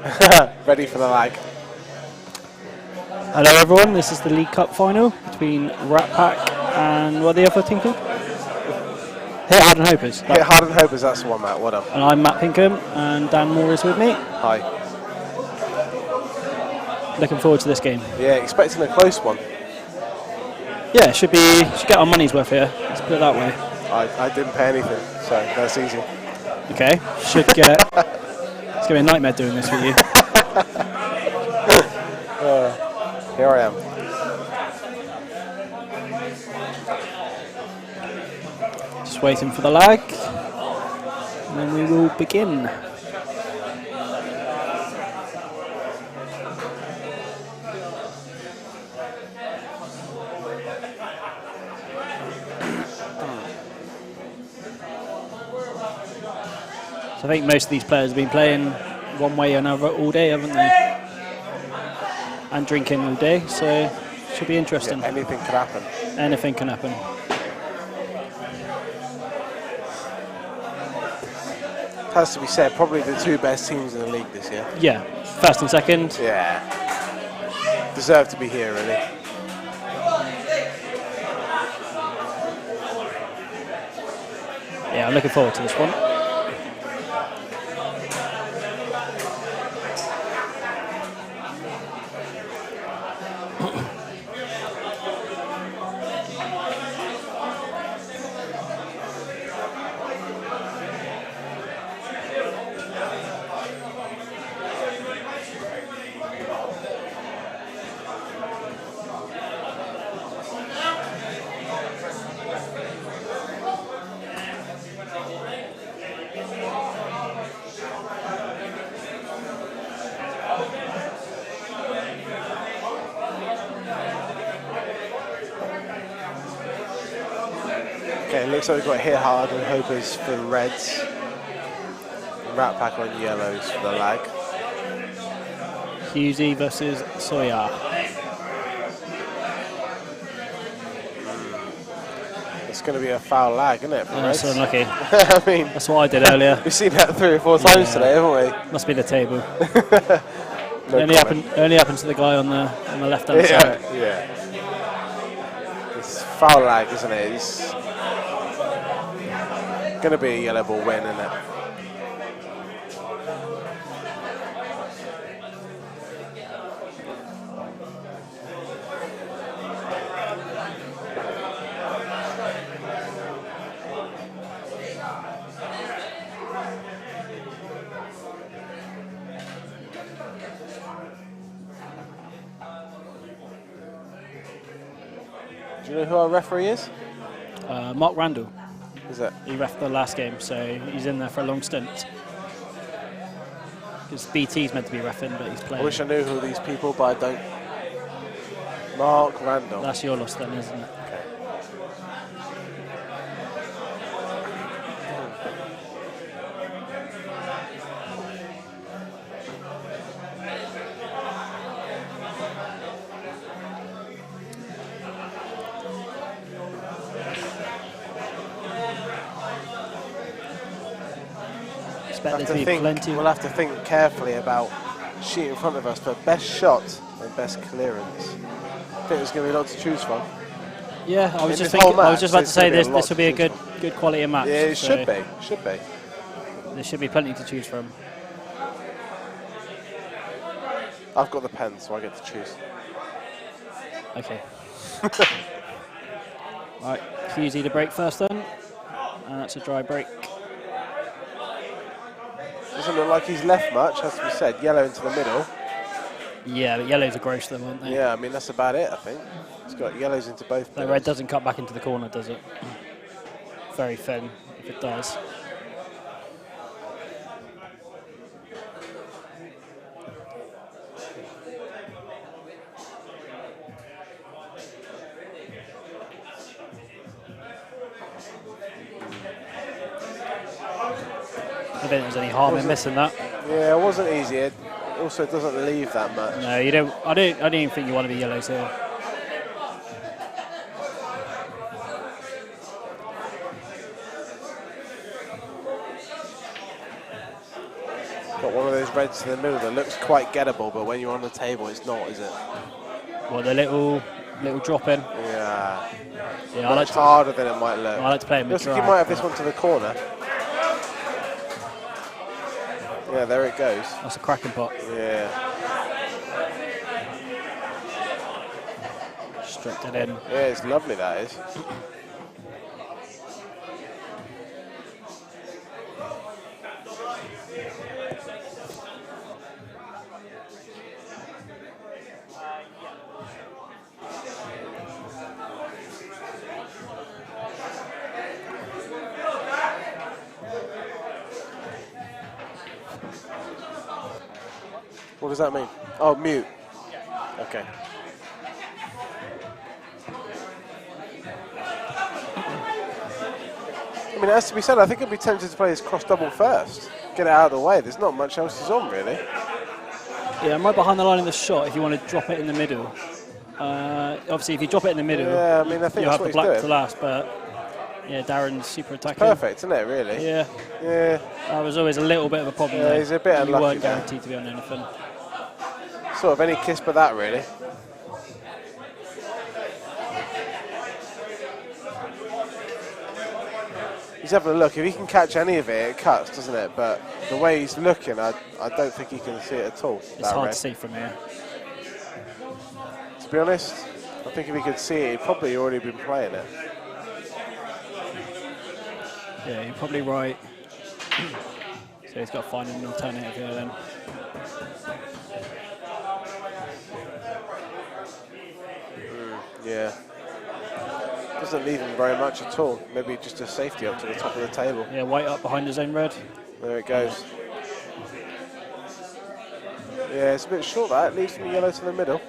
Ready for the lag. Hello everyone, this is the League Cup final between Rat Pack and what the other team called? Hit Hard and Hopers. Hit Hard and Hopers, that's the one, Matt. What up? And I'm Matt Pinkham and Dan Moore is with me. Hi. Looking forward to this game. Yeah, expecting a close one. Yeah, should get our money's worth here. Let's put it that way. I didn't pay anything, so that's easy. Okay, should get. It's gonna be a nightmare doing this with you. Here I am. Just waiting for the lag, and then we will begin. So I think most of these players have been playing one way or another all day, haven't they? And drinking all day, so should be interesting. Yeah, anything could happen. Anything can happen. Has to be said, probably the two best teams in the league this year. Yeah, first and second. Yeah. Deserve to be here, really. Yeah, I'm looking forward to this one. Okay, looks like we've got Hit Hard and Hopers for reds. Rat Pack on yellows for the lag. Husey versus Sawyer. It's going to be a foul lag, isn't it? For That's reds? unlucky. I mean, That's what I did earlier. we've seen that 3 or 4 times today, haven't Must be the table. we? No only comment. happened to the guy on the left hand side. Yeah. It's foul lag, isn't it? It's going to be a yellow ball win, isn't it? Do you know who our referee is? Mark Randall. Is it? He ref the last game, so he's in there for a long stint. Because BT's meant to be reffing, but he's I playing. wish I knew who these people, but I don't. Mark Randall. That's your loss then, isn't it? We'll have to think carefully about sheet in front of us for best shot and best clearance. I think there's going to be a lot to choose from. Yeah, I was In just this whole thinking. I was match, just about to there's say gonna be a this lot will be a to choose good quality of match. Yeah, it so should be. Should be. There should be plenty to choose from. I've got the pen, so I get to choose. Okay. Right, Husey to break first then. And that's a dry break. Doesn't look like he's left much, has to be said. Yellow into the middle. Yeah, but yellows are gross though, aren't they? Yeah, I mean, that's about it, I think. It's got yellows into both. The red doesn't cut back into the corner, does it? Very thin, if it does. I don't think there's any harm in missing that. Yeah, it wasn't easy. It also doesn't leave that much. No, you don't. I don't even think you want to be yellows here. Got Got one of those reds in the middle that looks quite gettable, but when you're on the table, it's not, is it? Well, the little drop in. Yeah. Yeah, Much harder than it might look. I like to play it Looks mid-drag. like you might have this one to the corner. Yeah, there it goes. That's a cracking pot. Yeah. Stripped it in. Yeah, it's lovely, that is. What does that mean? Oh, mute. Okay. I mean, it has to be said, I think I'd be tempted to play this cross double first. Get it out of the way. There's not much else is on, really. Yeah, I'm right behind the line of the shot if you want to drop it in the middle. Obviously, if you drop it in the middle, yeah, I mean, I think you'll that's have what the he's black doing. to last, but yeah, Darren's super attacking. Perfect, isn't it, really? Yeah. Yeah. That was always a little bit of a problem. Yeah, he's a bit you unlucky weren't there. guaranteed to be on anything. Sort of any kiss but that, really. He's having a look. If he can catch any of it, it cuts, doesn't it? But the way he's looking, I don't think he can see it at all. It's hard to see from here. To be honest, I think if he could see it, he'd probably already been playing it. Yeah, you're probably right. So he's got to find an alternative here then. Yeah. Doesn't leave him very much at all. Maybe just a safety up to the top of the table. Yeah, white up behind his own red. There it goes. Yeah, it's a bit short that. It leaves from the yellow to the middle.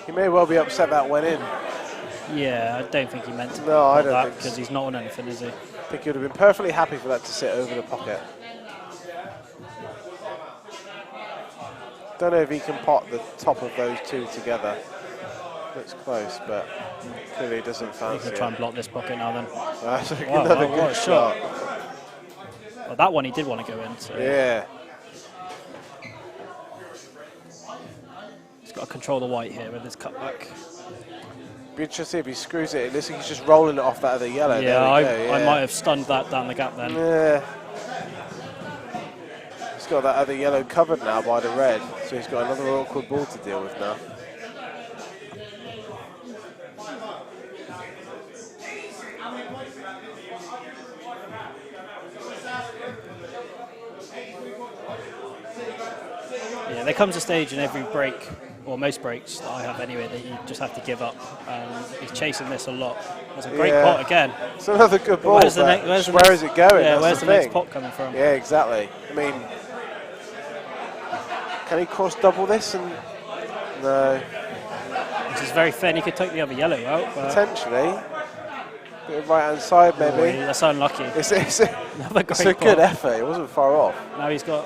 He may well be upset that went in. Yeah, I don't think he meant to. No, I put don't that think so. because he's not on anything, is he? I think he would have been perfectly happy for that to sit over the pocket. Don't know if he can pot the top of those two together. Looks close, but clearly doesn't He fancy can try and it. block this pocket now then. That's Wow, another what good a shot. Well, that one he did want to go in. So Yeah. he's got to control the white here with his cutback. Be interesting if he screws it. It looks like he's just rolling it off that other yellow. Yeah, There we go, I might have stunned that down the gap then. Yeah. He's got that other yellow covered now by the red, so he's got another awkward ball to deal with now. Yeah, there comes a stage in every break, or most breaks that I have anyway, that you just have to give up. He's chasing this a lot. It's a great pot again. It's another good ball, Where's the but where's where is it going? Yeah, That's where's the the next thing. pot coming from? Yeah, exactly. I mean, can he cross double this? And no, Which is very thin. He could take the other yellow out. But potentially. Bit of right hand side, maybe. that's unlucky. It's Another a great good pot. effort. It wasn't far off. Now he's got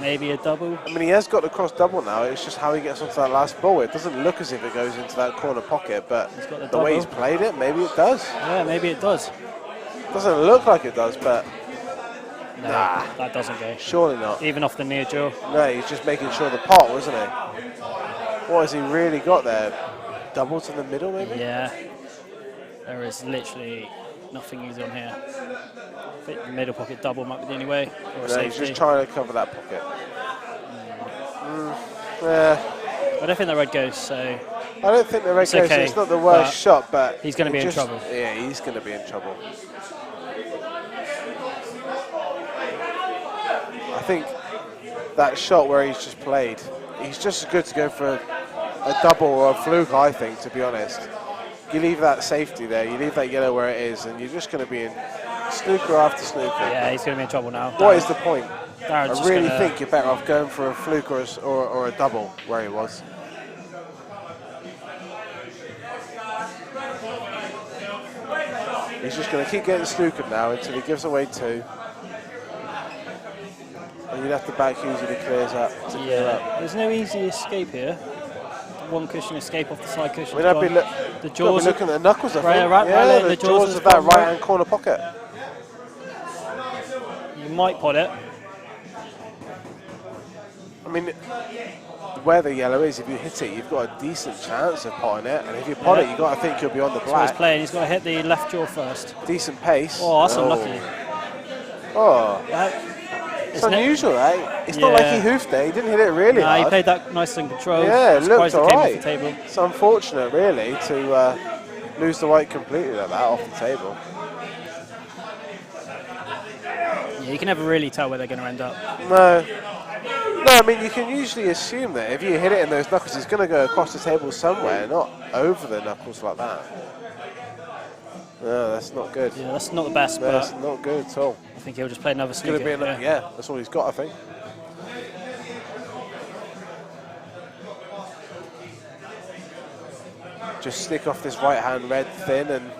maybe a double. I mean, he has got the cross double now. It's just how he gets onto that last ball. It doesn't look as if it goes into that corner pocket, but got the way he's double. played it, maybe it does. Yeah, maybe it does. Doesn't look like it does, but No, Nah. that doesn't go. surely not. Even off the near jaw. No, he's just making sure the pot, wasn't he? What has he really got there? Double to the middle, maybe? Yeah. There is literally nothing easy on here. I think the middle pocket double might be the only way. Or a No, he's safety. just trying to cover that pocket. Yeah. I don't think the red goes, so I don't think the red It's goes. okay, It's not the worst but shot, but he's gonna it be in just- trouble. Yeah, he's going to be in trouble. I think that shot where he's just played, he's just as good to go for a double or a fluke, I think, to be honest. You leave that safety there, you leave that yellow where it is, and you're just going to be in snooker after snooker. yeah, he's going to be in trouble now. What is the point? Darren's I just really gonna- think you're better off going for a fluke or a double where he was. He's just going to keep getting snookered now until he gives away 2. And you'd have to back Hughes if he clears up to clear up. There's no easy escape here. One cushion escape off the side cushion. The jaws looking at the knuckles, I think. Right, the jaws of that right-hand corner pocket. You might pot it. I mean, where the yellow is, if you hit it, you've got a decent chance of potting it. And if you pot it, you've got to think you'll be on the black. So he's playing. He's got to hit the left jaw first. Decent pace. Oh, that's unlucky. Oh. It's unusual, eh? It's not like he hoofed it. He didn't hit it really hard. He played that nice and controlled. Yeah, it looked all right. Off the table. It's unfortunate, really, to lose the white completely like that off the table. Yeah, you can never really tell where they're going to end up. No, I mean, you can usually assume that if you hit it in those knuckles, it's going to go across the table somewhere, not over the knuckles like that. No, that's not good. Yeah, that's not the best, No, but that's not good at all. I think he'll just play another snooker. Yeah, that's all he's got, I think. Just stick off this right-hand red thin and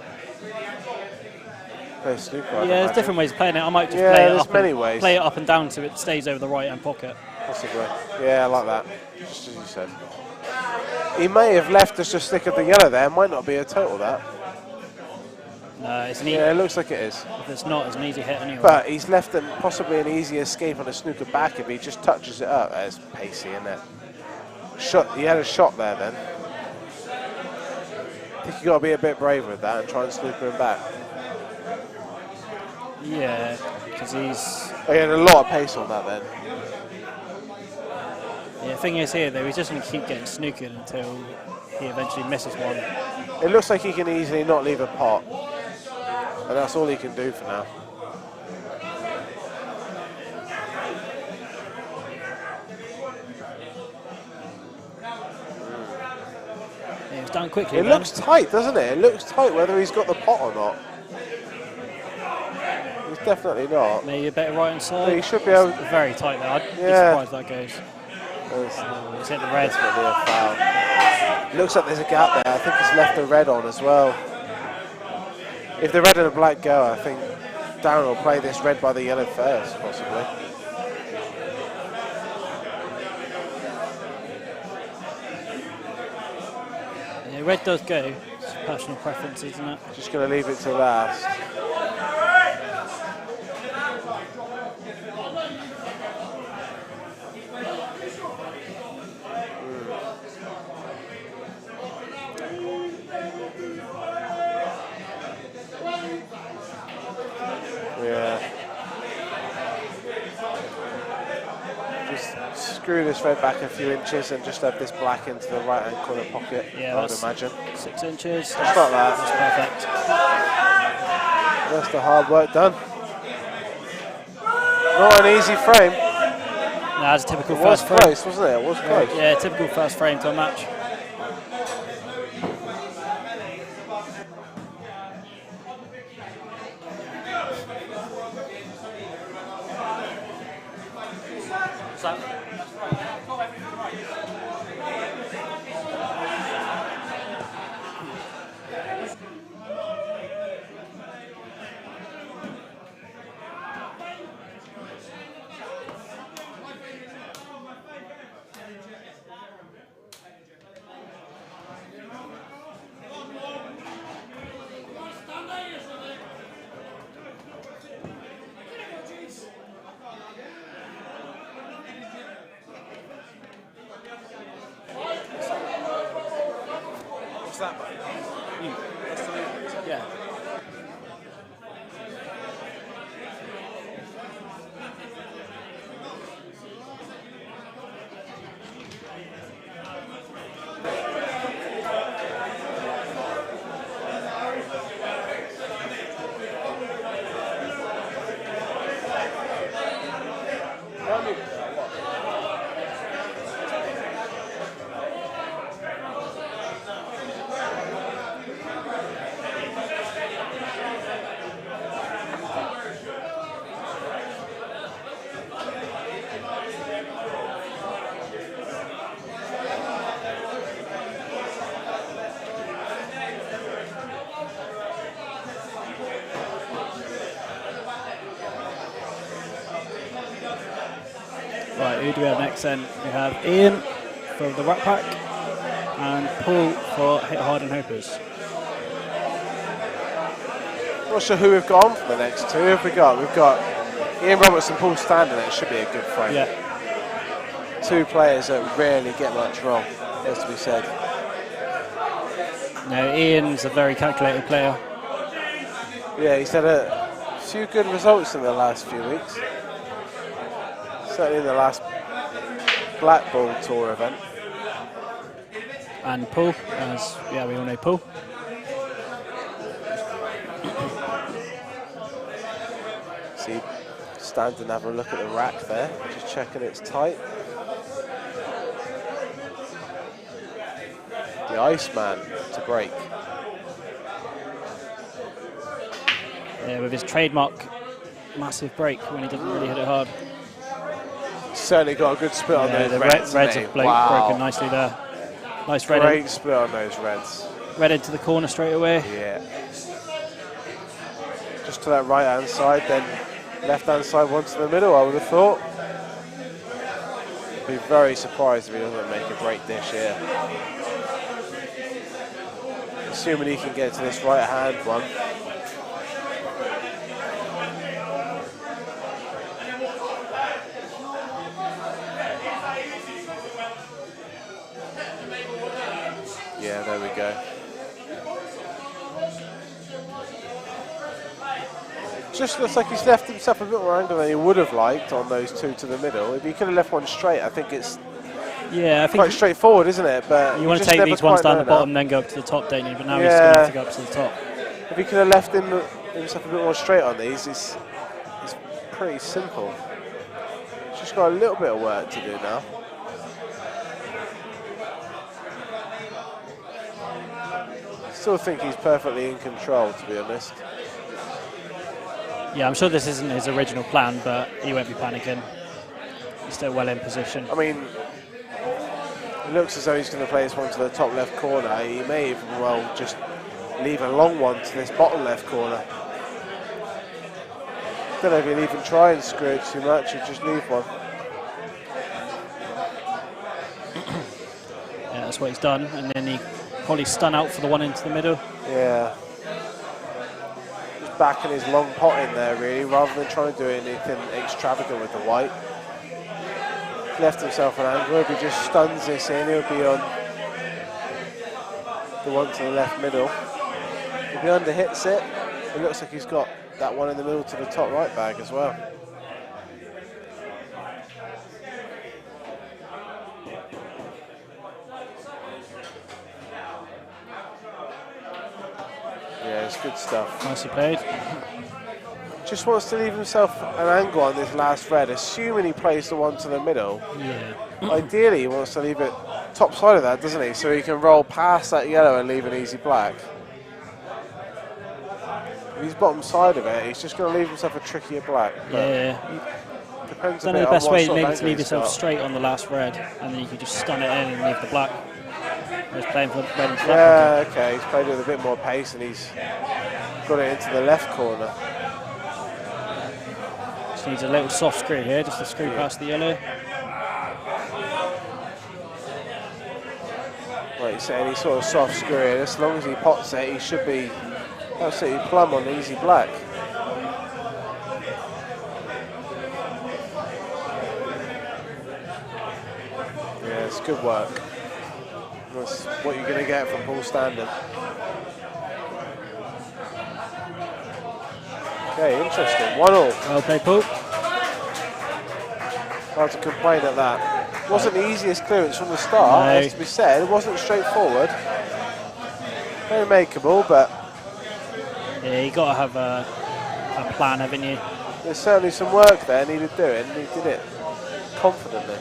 play a snooker. Yeah, there's different ways of playing it. I might just play it up and down so it stays over the right-hand pocket. Possibly. Yeah, I like that. Just as you said. He may have left us just stick at the yellow there. Might not be a total, that. No, it's an easy. Yeah, it looks like it is. If it's not, it's an easy hit anyway. But he's left them possibly an easy escape on a snooker back if he just touches it up. That's pacey, isn't it? He had a shot there then. I think you've got to be a bit brave with that and try and snooker him back. Yeah, because he's... Oh, he had a lot of pace on that then. Yeah, the thing is here though, he's just going to keep getting snookered until he eventually misses one. It looks like he can easily not leave a pot. And that's all he can do for now. Yeah, it's done quickly. It looks tight, doesn't it? It looks tight whether he's got the pot or not. He's definitely not. Maybe a better right hand side. Yeah, he should be able. It's very tight there. I'd be surprised that goes. He's hit the red. Definitely a foul. Looks like there's a gap there. I think he's left the red on as well. If the red and the black go, I think Darren will play this red by the yellow first, possibly. Yeah, red does go. It's personal preference, isn't it? Just going to leave it to last. Yeah. Just screw this red back a few inches and just have this black into the right hand corner pocket, Yeah, I would imagine. 6 inches. Just like that. That's perfect. That's the hard work done. Not an easy frame. No, that's a typical It was first frame. close, wasn't it? It was close. Yeah, typical first frame to a match. What's that, mate? Yeah. Right, who do we have next then? We have Ian for the Rat Pack and Paul for Hit Hard and Hopers. Not sure who we've got on for the next two. Who have we got? We've got Ian Roberts and Paul Standing. It should be a good frame. Yeah. Two players that rarely get much wrong, as to be said. No, Ian's a very calculated player. Yeah, he's had a few good results in the last few weeks. Certainly in the last Black Ball Tour event. And Paul, as we all know Paul. See, Standing and having a look at the rack there, just checking it's tight. The Iceman to break. Yeah, with his trademark massive break when he doesn't really hit it hard. Certainly got a good split on those the reds. reds have broken nicely there. Nice red. Great split on those reds. Red into the corner straight away. Yeah. Just to that right hand side, then left hand side, one to the middle, I would have thought. Be very surprised if he doesn't make a great dish here. Assuming he can get to this right hand one. Yeah, there we go. Just looks like he's left himself a bit more angle than he would have liked on those two to the middle. If he could have left one straight, I think it's I think quite straightforward, isn't it? But you want to take these ones down the bottom, then go up to the top, don't you? But now he's going to have to go up to the top. If he could have left himself a bit more straight on these, it's pretty simple. He's just got a little bit of work to do now. Still think he's perfectly in control, to be honest. Yeah, I'm sure this isn't his original plan, but he won't be panicking. He's still well in position. I mean, it looks as though he's going to play this one to the top left corner. He may even well just leave a long one to this bottom left corner. Don't know if he'll even try and screw it too much or just leave one. Yeah, that's what he's done, and then he probably stun out for the one into the middle. Yeah. Just backing his long pot in there, really, rather than trying to do anything extravagant with the white. Left himself an angle. If he just stuns this in, he'll be on the one to the left middle. If he under hits it, it looks like he's got that one in the middle to the top right bag as well. Yeah, it's good stuff. Nicely played. Just wants to leave himself an angle on this last red, assuming he plays the one to the middle. Yeah. Ideally, he wants to leave it top side of that, doesn't he? So he can roll past that yellow and leave an easy black. If he's bottom side of it, he's just going to leave himself a trickier black. Yeah. Depends I a don't know bit the best on way what sort of maybe to angle leave he's yourself got. straight on the last red, and then you can just stun it in and leave the black. He's playing for red and black. Yeah, okay, he's played with a bit more pace and he's got it into the left corner. Just needs a little soft screw here, just to screw past the yellow. Like you say, any sort of soft screw in, as long as he pots it, he should be absolutely plumb on easy black. Yeah, it's good work. That's what you're going to get from Paul Standing. Okay, interesting. 1-1. Well played, Paul. Hard to complain at that. Wasn't the easiest clearance from the start, as to be said. It wasn't straightforward. Very makeable, but Yeah, you got to have a plan, haven't you? there's certainly some work there needed doing, and he did it confidently.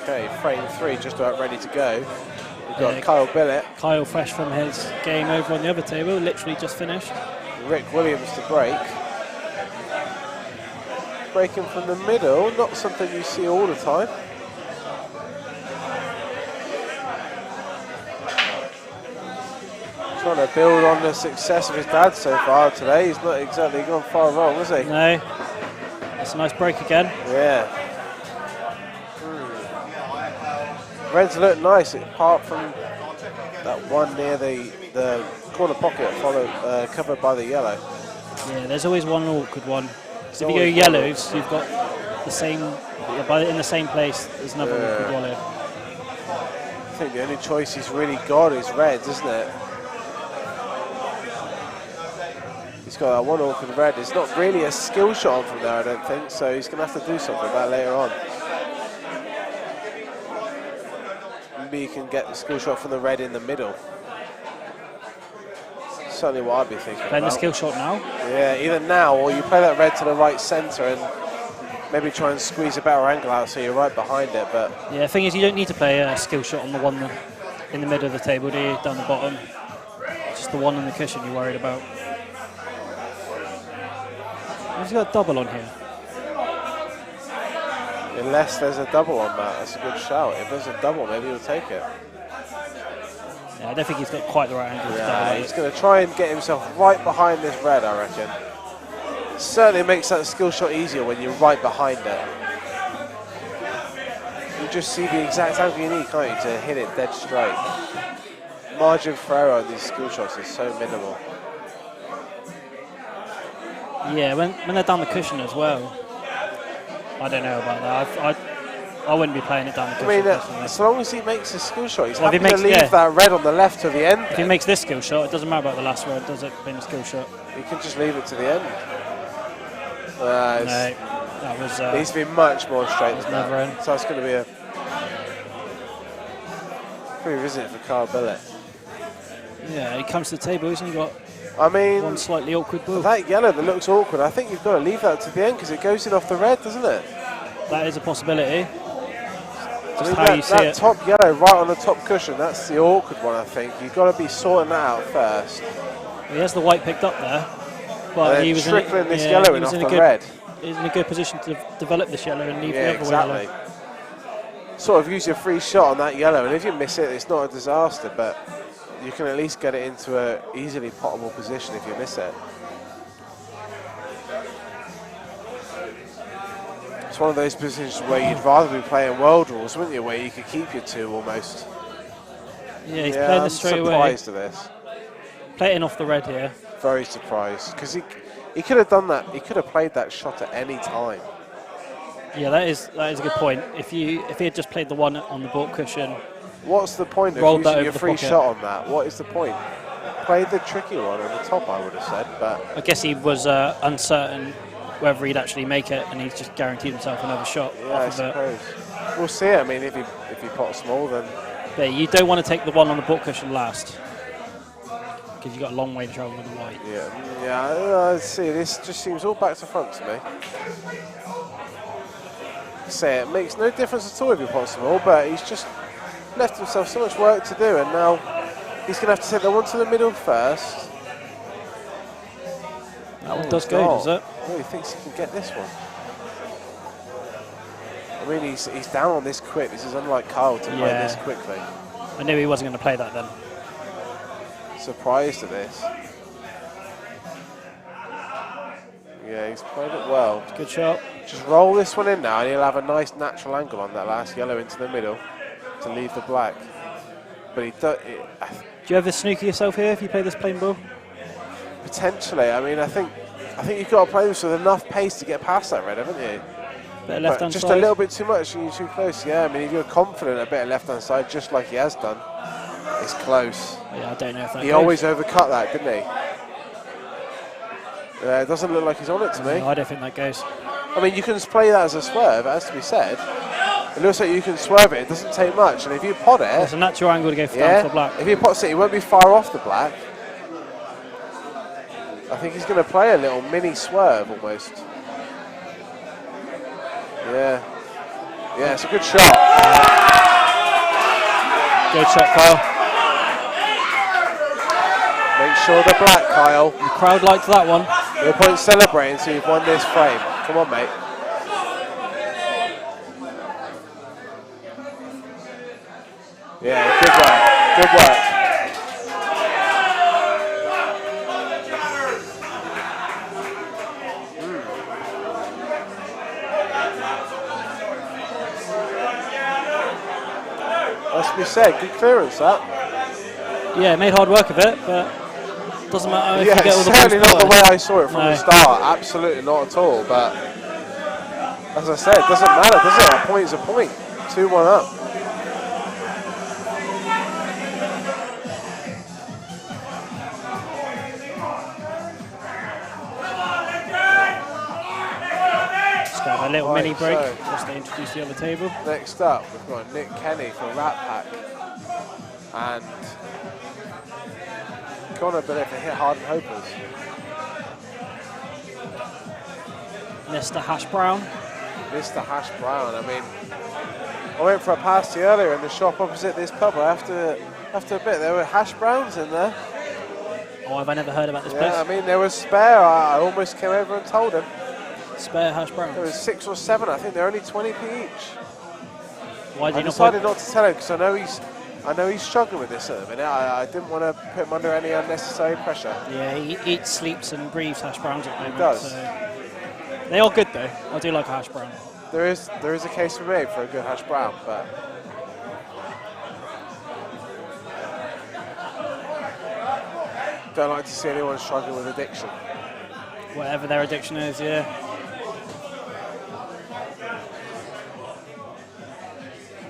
Okay, frame 3 just about ready to go. We've got Kyle Billett. Kyle fresh from his game over on the other table, literally just finished. Rick Williams to break. Breaking from the middle, not something you see all the time. Trying to build on the success of his dad so far today. He's not exactly gone far wrong, has he? No. That's a nice break again. Yeah. Reds look nice, apart from that one near the corner pocket covered by the yellow. Yeah, there's always one awkward one. So if you go yellows, you've got the same, in the same place, there's another awkward yellow. I think the only choice he's really got is reds, isn't it? He's got that one awkward red. It's not really a skill shot on from there, I don't think, so he's going to have to do something about it later on. Maybe you can get the skill shot from the red in the middle. Certainly what I'd be thinking Playing about. the skill shot now? Yeah, either now or you play that red to the right centre and maybe try and squeeze a better angle out so you're right behind it. But yeah, the thing is you don't need to play a skill shot on the one in the middle of the table, do you? Down the bottom. Just the one on the cushion you're worried about. He's got a double on here. Unless there's a double on that, that's a good shout. If there's a double, maybe he'll take it. Yeah, I don't think he's got quite the right angle to double. He's going to try and get himself right behind this red, I reckon. It certainly makes that skill shot easier when you're right behind it. You just see the exact angle you need, can't you, to hit it dead straight. Margin for error on these skill shots is so minimal. Yeah, when they're down the cushion as well. I don't know about that. I wouldn't be playing it down the cushion. I mean, as long as he makes a skill shot, he's happy to leave yeah, that red on the left to the end. If he makes this skill shot, it doesn't matter about the last red, does it, being a skill shot? He can just leave it to the end. No, that was... needs to be much more straight than never that. end. So it's going to be a free visit for Carl Billett. Yeah, he comes to the table, he's only got one slightly awkward ball. That yellow that looks awkward, I think you've got to leave that to the end because it goes in off the red, doesn't it? That is a possibility. Just I mean, how you see that it. top yellow right on the top cushion, that's the awkward one, I think. You've got to be sorting that out first. Well, he has the white picked up there, but and he was trickling this yellow in off the red. He's in a good position to develop this yellow and leave the other exactly. yellow. Sort of use your free shot on that yellow, and if you miss it, it's not a disaster, but you can at least get it into a easily potable position if you miss it. It's one of those positions where you'd rather be playing world rules, wouldn't you, where you could keep your two almost. Yeah, he's playing this straight away. I'm surprised at this. Playing off the red here. Very surprised, because he could have done that. He could have played that shot at any time. Yeah, that is a good point. If he had just played the one on the baulk cushion, what's the point of using your free shot on that? What is the point? Play the tricky one on the top, I would have said, but I guess he was uncertain whether he'd actually make it, and he's just guaranteed himself another shot. Yeah, I suppose. We'll see. I mean, if he pots small, then. But you don't want to take the one on the baulk cushion last, because you've got a long way to travel with the white. Yeah. I see. This just seems all back to front to me. Say it makes no difference at all if he pots small, but he's just left himself so much work to do, and now he's going to have to take the one to the middle first. That one does go, does it? Oh, he thinks he can get this one. I mean, he's down on this quick. This is unlike Kyle to play this quickly. I knew he wasn't going to play that then. Surprised at this. Yeah, he's played it well. Good shot. Just roll this one in now, and he'll have a nice natural angle on that last yellow into the middle to leave the black. But do you ever snooker yourself here if you play this plain ball? Potentially. I mean, I think you've got to play this with enough pace to get past that red, haven't you? Bit of left-hand just side. a little bit too much and you're too close. Yeah, I mean, if you're confident a bit of left-hand side, just like he has done, it's close. Yeah, I don't know if that He goes. always overcut that, didn't he? It doesn't look like he's on it to me. No, I don't think that goes. I mean, you can play that as a swerve, it has to be said. It looks like you can swerve it. It doesn't take much. And if you pot it... It's a natural angle to go down for the black. If he pots it, he won't be far off the black. I think he's going to play a little mini swerve almost. Yeah. Yeah, it's a good shot. Good shot, Kyle. Make sure the black, Kyle. The crowd liked that one. No point celebrating until you've won this frame. Come on, mate. Yeah, good work. Good work. Must be said, good clearance that. Yeah, made hard work of it, but doesn't matter if you get all the certainly balls not the way forward. I saw it from the start. Absolutely not at all. But as I said, it doesn't matter, does it? A point is a point. 2-1 up. Just have a little Right, mini break, so just to introduce the other table. next up, we've got Nick Kenny for Rat Pack. And Connor Bennett for Hit Hard and Hopers. Mr. Hash Brown. Mr. Hash Brown. I mean, I went for a pasty earlier in the shop opposite this pub. After a bit, there were hash browns in there. Oh, have I never heard about this Yeah, place? I mean, there was spare. I almost came over and told him. Spare hash browns. There was 6 or 7. I think they're only 20p each. Why did I you not decided put? not to tell him because I know he's struggling with this at the minute. I didn't want to put him under any unnecessary pressure. Yeah, he eats, sleeps, and breathes hash browns at the moment. does. So. They are good though. I do like a hash brown. There is a case for me for a good hash brown, but don't like to see anyone struggling with addiction. Whatever their addiction is, yeah.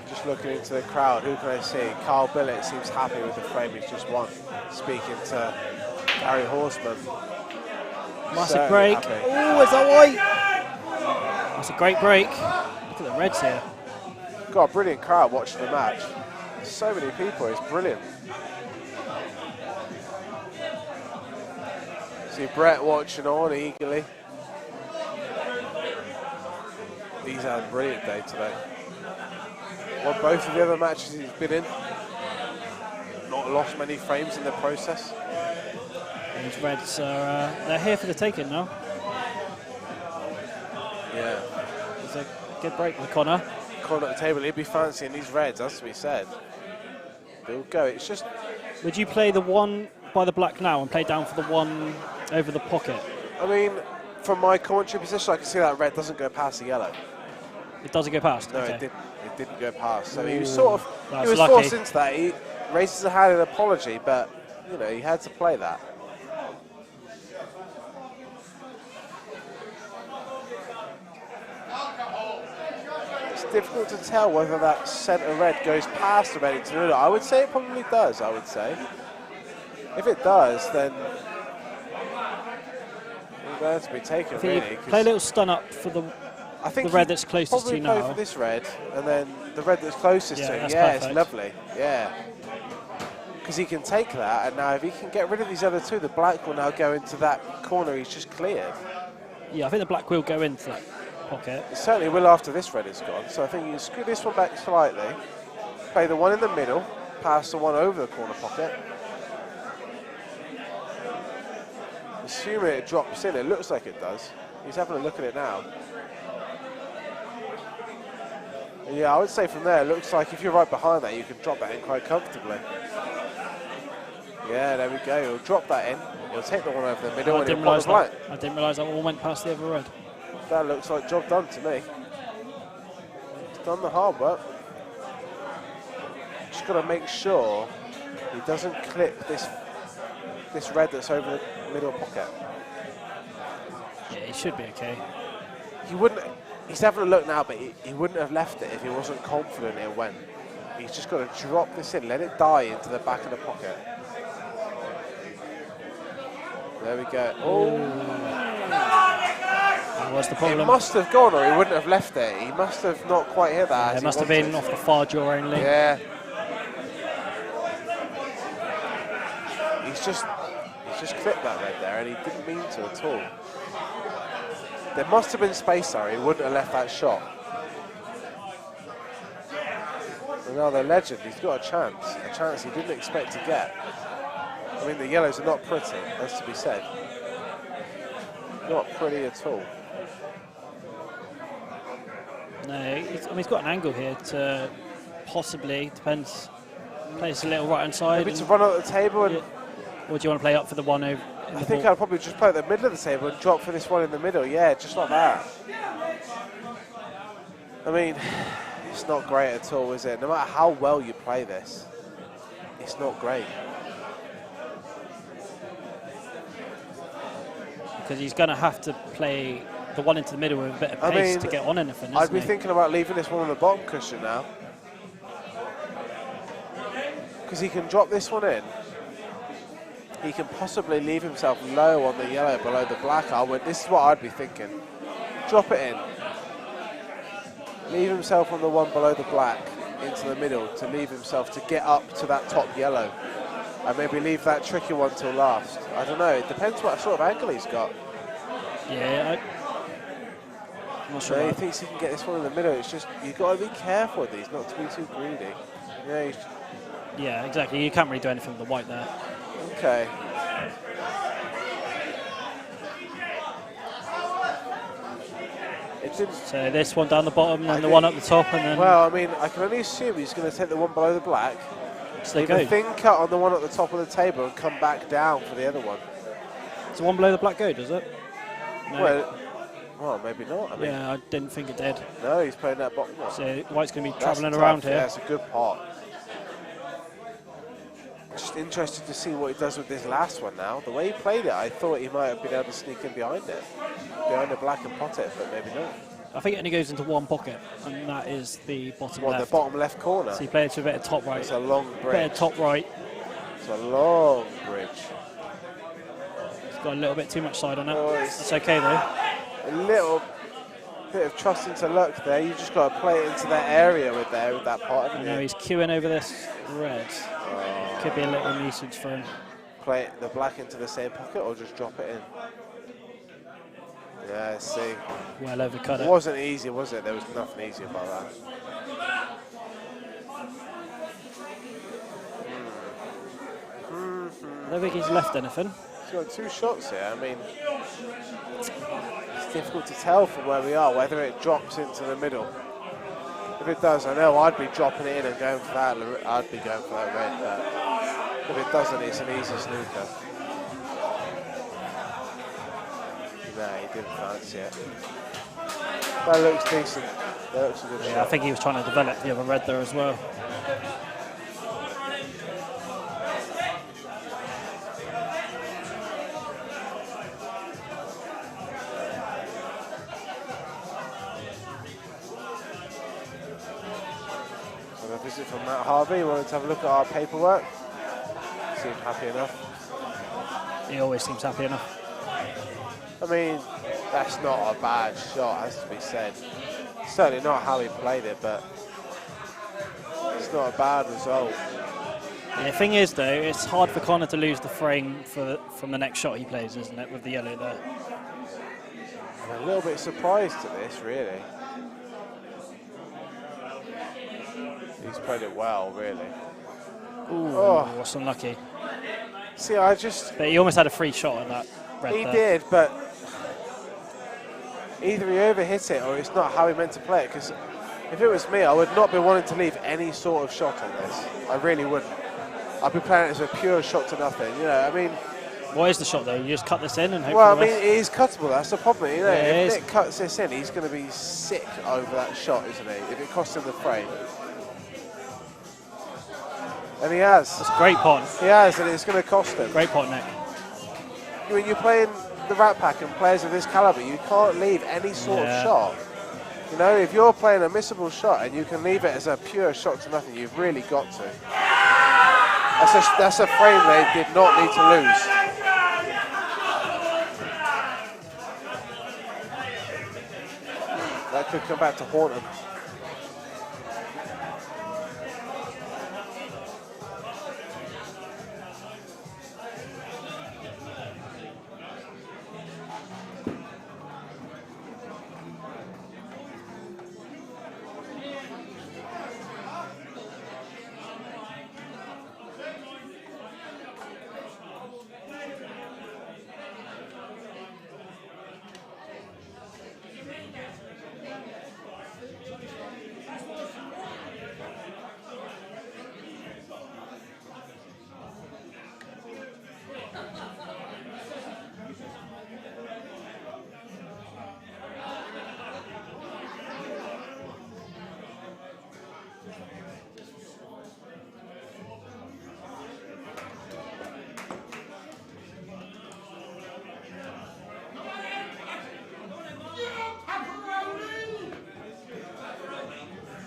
Just looking into the crowd, who can I see? Carl Billett seems happy with the frame he's just won. Speaking to Gary Horseman. Massive Certainly break. happy. Oh, is that white? That's a great break. Look at the reds here. Got a brilliant crowd watching the match. So many people, it's brilliant. See Brett watching on eagerly. He's had a brilliant day today. Won both of the other matches he's been in. Not lost many frames in the process. These reds are they're here for the taking now. Yeah. It's a good break with Connor. Connor at the table, he'd be fancying these reds, that's what he said. They'll go, it's just... Would you play the one by the black now and play down for the one over the pocket? I mean, from my commentary position, I can see that red doesn't go past the yellow. It doesn't go past? No, okay. it didn't go past. So he was Ooh, sort of, that's he was lucky. forced into that. He raises a hand in apology, but, you know, he had to play that. It's difficult to tell whether that centre red goes past the Reddington or not. I would say it probably does, I would say. If it does, then it's going to be taken, really. Play a little stun up for the red that's closest to you probably now. play for this red, and then the red that's closest Yeah, to him. that's Yeah, perfect. it's lovely. Yeah. Because he can take that, and now if he can get rid of these other two, the black will now go into that corner he's just cleared. Yeah, I think the black will go into that pocket. It certainly will after this red is gone, so I think you can screw this one back slightly, play the one in the middle, pass the one over the corner pocket. Assuming it drops in, it looks like it does. He's having a look at it now. And yeah, I would say from there, it looks like if you're right behind that, you can drop that in quite comfortably. Yeah, there we go. He'll drop that in. He'll take the one over the middle and he'll pop the black. I didn't realise that one went past the other red. That looks like job done to me. He's done the hard work. Just got to make sure he doesn't clip this red that's over the middle pocket. Yeah, it should be okay. He wouldn't. He's having a look now, but he wouldn't have left it if he wasn't confident it went. He's just got to drop this in, let it die into the back of the pocket. There we go. Oh, What's the problem? it must have gone, or he wouldn't have left it. He must have not quite hit that. It as he must have wanted. been off the far jaw only. Yeah. He's just clipped that red there, and he didn't mean to at all. There must have been space there. He wouldn't have left that shot. Another legend. He's got a chance he didn't expect to get. I mean, the yellows are not pretty, that's to be said. Not pretty at all. No, he's got an angle here to possibly, depends, plays a little right hand side. Maybe to run out the table and... Or do you want to play up for the one over? I think I'd probably just play at the middle of the table and drop for this one in the middle. Yeah, just like that. I mean, it's not great at all, is it? No matter how well you play this, it's not great. Because he's going to have to play the one into the middle with a bit of pace to get on anything, I'd be thinking about leaving this one on the bottom cushion now. Because he can drop this one in. He can possibly leave himself low on the yellow below the black. This is what I'd be thinking. Drop it in. Leave himself on the one below the black into the middle to leave himself to get up to that top yellow. And maybe leave that tricky one till last. I don't know, it depends what sort of angle he's got. Yeah, I'm not sure. He thinks he can get this one in the middle. It's just, you've got to be careful with these, not to be too greedy. Yeah, exactly. You can't really do anything with the white there. Okay. So this one down the bottom and the one at the top, and then... Well, I mean, I can only assume he's going to take the one below the black, leave a thin cut on the one at the top of the table and come back down for the other one. Does the one below the black go, does it? No. Well, maybe not. I mean, yeah, I didn't think it did. No, he's playing that bottom one. So white's going to be travelling around here. Yeah, it's a good pot. Just interested to see what he does with this last one now. The way he played it, I thought he might have been able to sneak in behind it. Behind the black and pot it, but maybe not. I think it only goes into one pocket, and that is the bottom left. The bottom left corner? So he played to a bit of top right. It's a long bridge. Bit of top right. It's a long bridge. He's got a little bit too much side on it. Oh, it's okay though. A little bit of trust into luck there. You just got to play it into that area with that pot, haven't you? No, he's queuing over this red. Could be a little nuisance for him. Play the black into the same pocket or just drop it in? Yeah, see. Well overcut it. It wasn't easy, was it? There was nothing easy about that. I don't think he's left anything. He's got two shots here. I mean, it's difficult to tell from where we are whether it drops into the middle. If it does, I know I'd be dropping it in and going for that. I'd be going for that red. But if it doesn't, it's an easy snooker. No, he didn't fancy it. That looks decent. That looks a good shot. I think he was trying to develop the other red there as well. So a visit from Matt Harvey. You wanted to have a look at our paperwork. Seemed happy enough. He always seems happy enough. I mean, that's not a bad shot, has to be said. Certainly not how he played it, but it's not a bad result. The thing is, though, it's hard for Connor to lose the frame from the next shot he plays, isn't it, with the yellow there? I'm a little bit surprised to this, really. He's played it well, really. Ooh, that's unlucky. See, But he almost had a free shot on that red He there. did, but either he overhit it or it's not how he meant to play it, because if it was me, I would not be wanting to leave any sort of shot on this. I really wouldn't. I'd be playing it as a pure shot to nothing, you know, I mean... What is the shot, though? You just cut this in and hope Well, for I the mean, rest? it is cuttable, that's the problem, you know. Yeah, if Nick cuts this in, he's going to be sick over that shot, isn't he? If it costs him the frame. And he has. That's a great pot. He has, and it's going to cost him. Great pot, Nick. When you're playing the Rat Pack and players of this caliber, you can't leave any sort of shot. You know, if you're playing a missable shot and you can leave it as a pure shot to nothing, you've really got to. That's a frame they did not need to lose. That could come back to haunt them.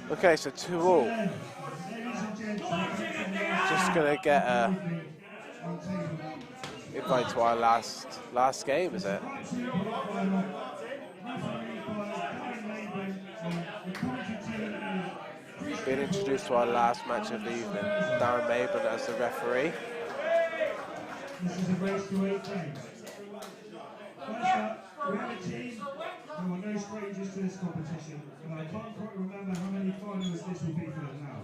Okay, so 2-all. Just gonna get a invite to our last game, is it? Being introduced to our last match of the evening. Darren Maben as the referee. This is a race to 8 games. First up, we have a team who are no strangers to this competition, and I can't quite remember how many finals this will be for them now.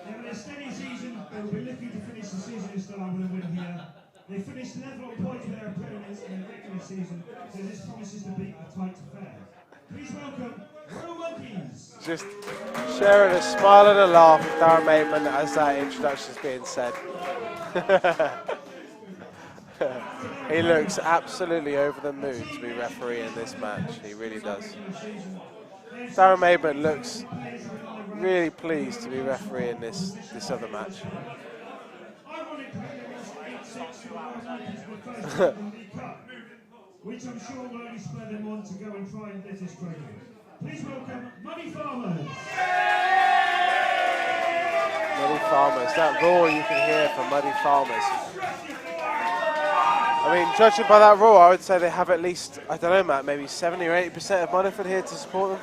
They have a steady season, they will be looking to finish the season in style with a win here. They finished level on points with their opponents in the regular season, so this promises to be a tight affair. Please welcome Royal Monkeys! Just sharing a smile and a laugh with Darren Maben as that introduction is being said. He looks absolutely over the moon to be refereeing this match. He really does. Darren Maben looks really pleased to be refereeing this other match. Which I'm sure will only spur them on to go and try and get this trophy. Please welcome Muddy Farmers. Muddy Farmers, that roar you can hear from Muddy Farmers. I mean, judging by that roar, I would say they have at least, I don't know, Matt, maybe 70 or 80% of Muddyford here to support them.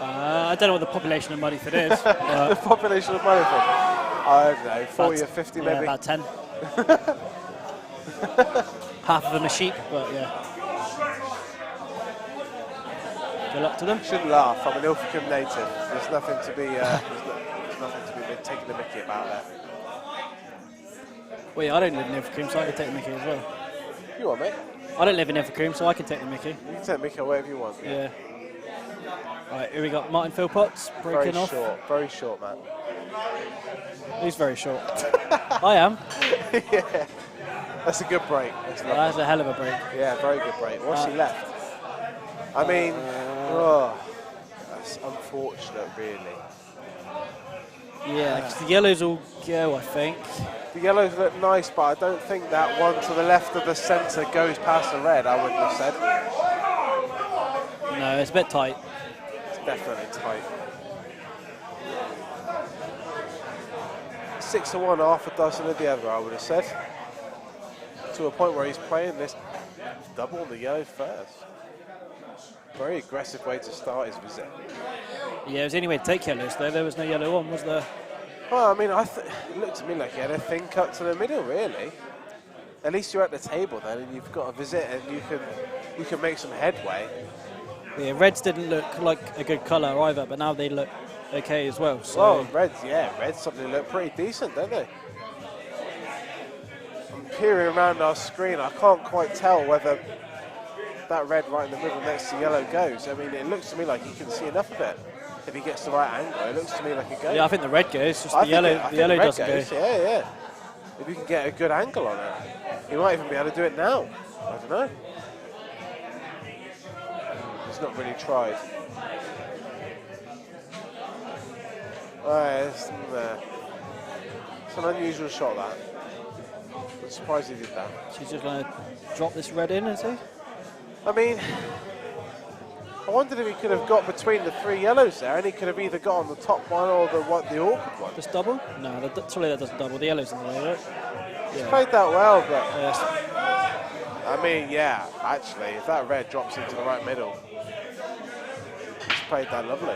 I don't know what the population of Muddyford is. The population of Muddyford? I don't know, 40 or 50 maybe. Yeah, about 10. Half of them are sheep, but yeah. Good luck to them. Shouldn't laugh. I'm an Ilfracombe native. There's nothing to be. There's nothing to be taking the mickey about there. Well, yeah, I don't live in Ilfracombe, so I can take the mickey as well. You want, mate? I don't live in Ilfracombe, so I can take the mickey. You can take the mickey wherever you want. Yeah. Right, here we got Martin Philpotts breaking off. Very short, man. He's very short. I am. Yeah. That's a good break. That's a hell of a break. Yeah, very good break. What's he left? I mean, that's unfortunate, really. Yeah, 'cause the yellows all go, I think. The yellows look nice, but I don't think that one to the left of the centre goes past the red, I wouldn't have said. No, it's a bit tight. It's definitely tight. 6 of one, half a dozen of the other, I would have said. To a point where he's playing this double on the yellow first. Very aggressive way to start his visit. Yeah, it was the only way to take yellows, though. There was no yellow on, was there? Well, I mean, it looked to me like he had a thin cut to the middle, really. At least you're at the table then, and you've got a visit, and you can make some headway. Yeah, reds didn't look like a good colour either, but now they look okay as well. So. Well, reds suddenly look pretty decent, don't they? I'm peering around our screen. I can't quite tell whether that red right in the middle next to yellow goes. I mean, it looks to me like he can see enough of it. If he gets the right angle, it looks to me like it goes. Yeah, I think the red goes, just the yellow doesn't go. Yeah. If you can get a good angle on it, he might even be able to do it now. I don't know. He's not really tried. It's an unusual shot, that. I'm surprised he did that. So he's just going to drop this red in, is he? I mean, I wondered if he could have got between the 3 yellows there, and he could have either got on the top one or the awkward one. Just double? No, surely that doesn't double. The yellow's in the way, right? He's played that well, but Yes. I mean, yeah, actually, if that red drops into the right middle, he's played that lovely.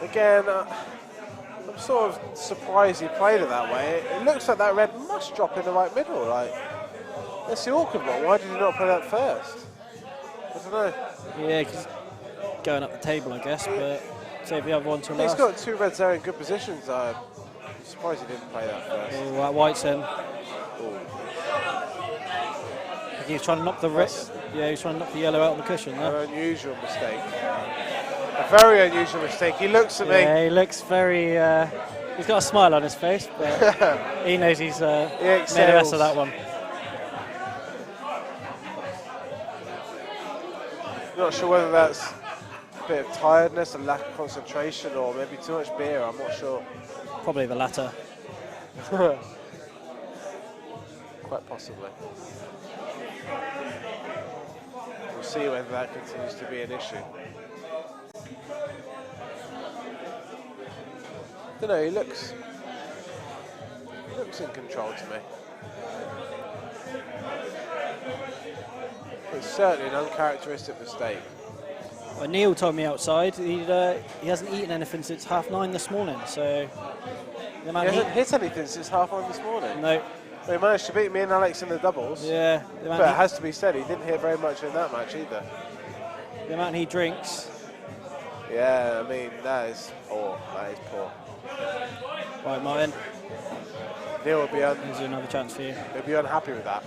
Again, I'm sort of surprised he played it that way. It looks like that red must drop in the right middle. Like, that's the awkward one. Why did he not play that first? I don't know. Yeah, because going up the table, I guess, but save the other one to last. He's got 2 reds there in good positions. I'm surprised he didn't play that first. Oh, that white's in. He was trying to knock the red. Yeah, he was trying to knock the yellow out of the cushion there. An unusual mistake. A very unusual mistake. He looks at me. Yeah, he looks very. He's got a smile on his face, but he knows he's made a mess of that one. Not sure whether that's bit of tiredness, a lack of concentration, or maybe too much beer, I'm not sure. Probably the latter. Quite possibly. We'll see whether that continues to be an issue. Don't know, he looks in control to me. It's certainly an uncharacteristic mistake. Well, Neil told me outside he hasn't eaten anything since 9:30 this morning, so... He hasn't hit anything since 9:30 this morning? No. Well, he managed to beat me and Alex in the doubles. Yeah. But it has to be said, he didn't hit very much in that match either. The amount he drinks. Yeah, I mean, that is poor. That is poor. Right, Martin. Neil will be Here's another chance for you. he'll be unhappy with that.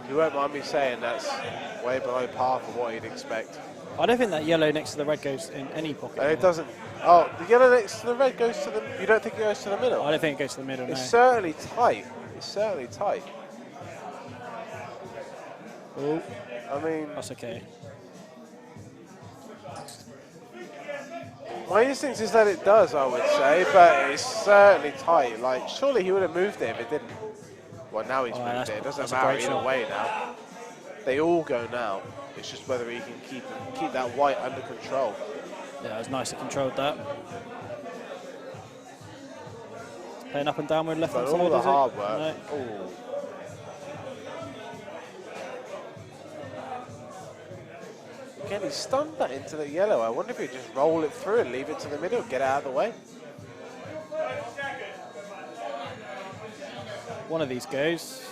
You won't mind me saying that's way below par for what he'd expect. I don't think that yellow next to the red goes in any pocket. It doesn't. Oh, the yellow next to the red goes to the... You don't think it goes to the middle? I don't think it goes to the middle, It's no. certainly tight. It's certainly tight. Oh, I mean... that's okay. My instinct is that it does, I would say, but it's certainly tight. Like, surely he would have moved it if it didn't. Well, now he's moved it. It doesn't matter either shot. way now. They all go now. It's just whether he can keep that white under control. Yeah, it was nice, he controlled that. Playing up and down with left hand But side, all the is it? hard work. No. Ooh. Again, he stunned that into the yellow. I wonder if he'd just roll it through and leave it to the middle, get it out of the way. One of these goes.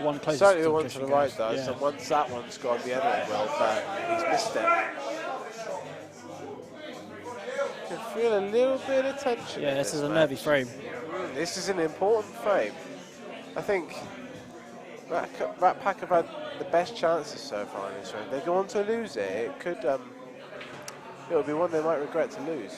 One closest Certainly to the one to the right goes. does, Yeah. and once that one's gone, the other one will, but he's missed it. You can feel a little bit of tension. Yeah, in this is a match. nervy frame. This is an important frame. I think Rat Pack have had the best chances so far in this round. They go on to lose it. It could, it'll be one they might regret to lose.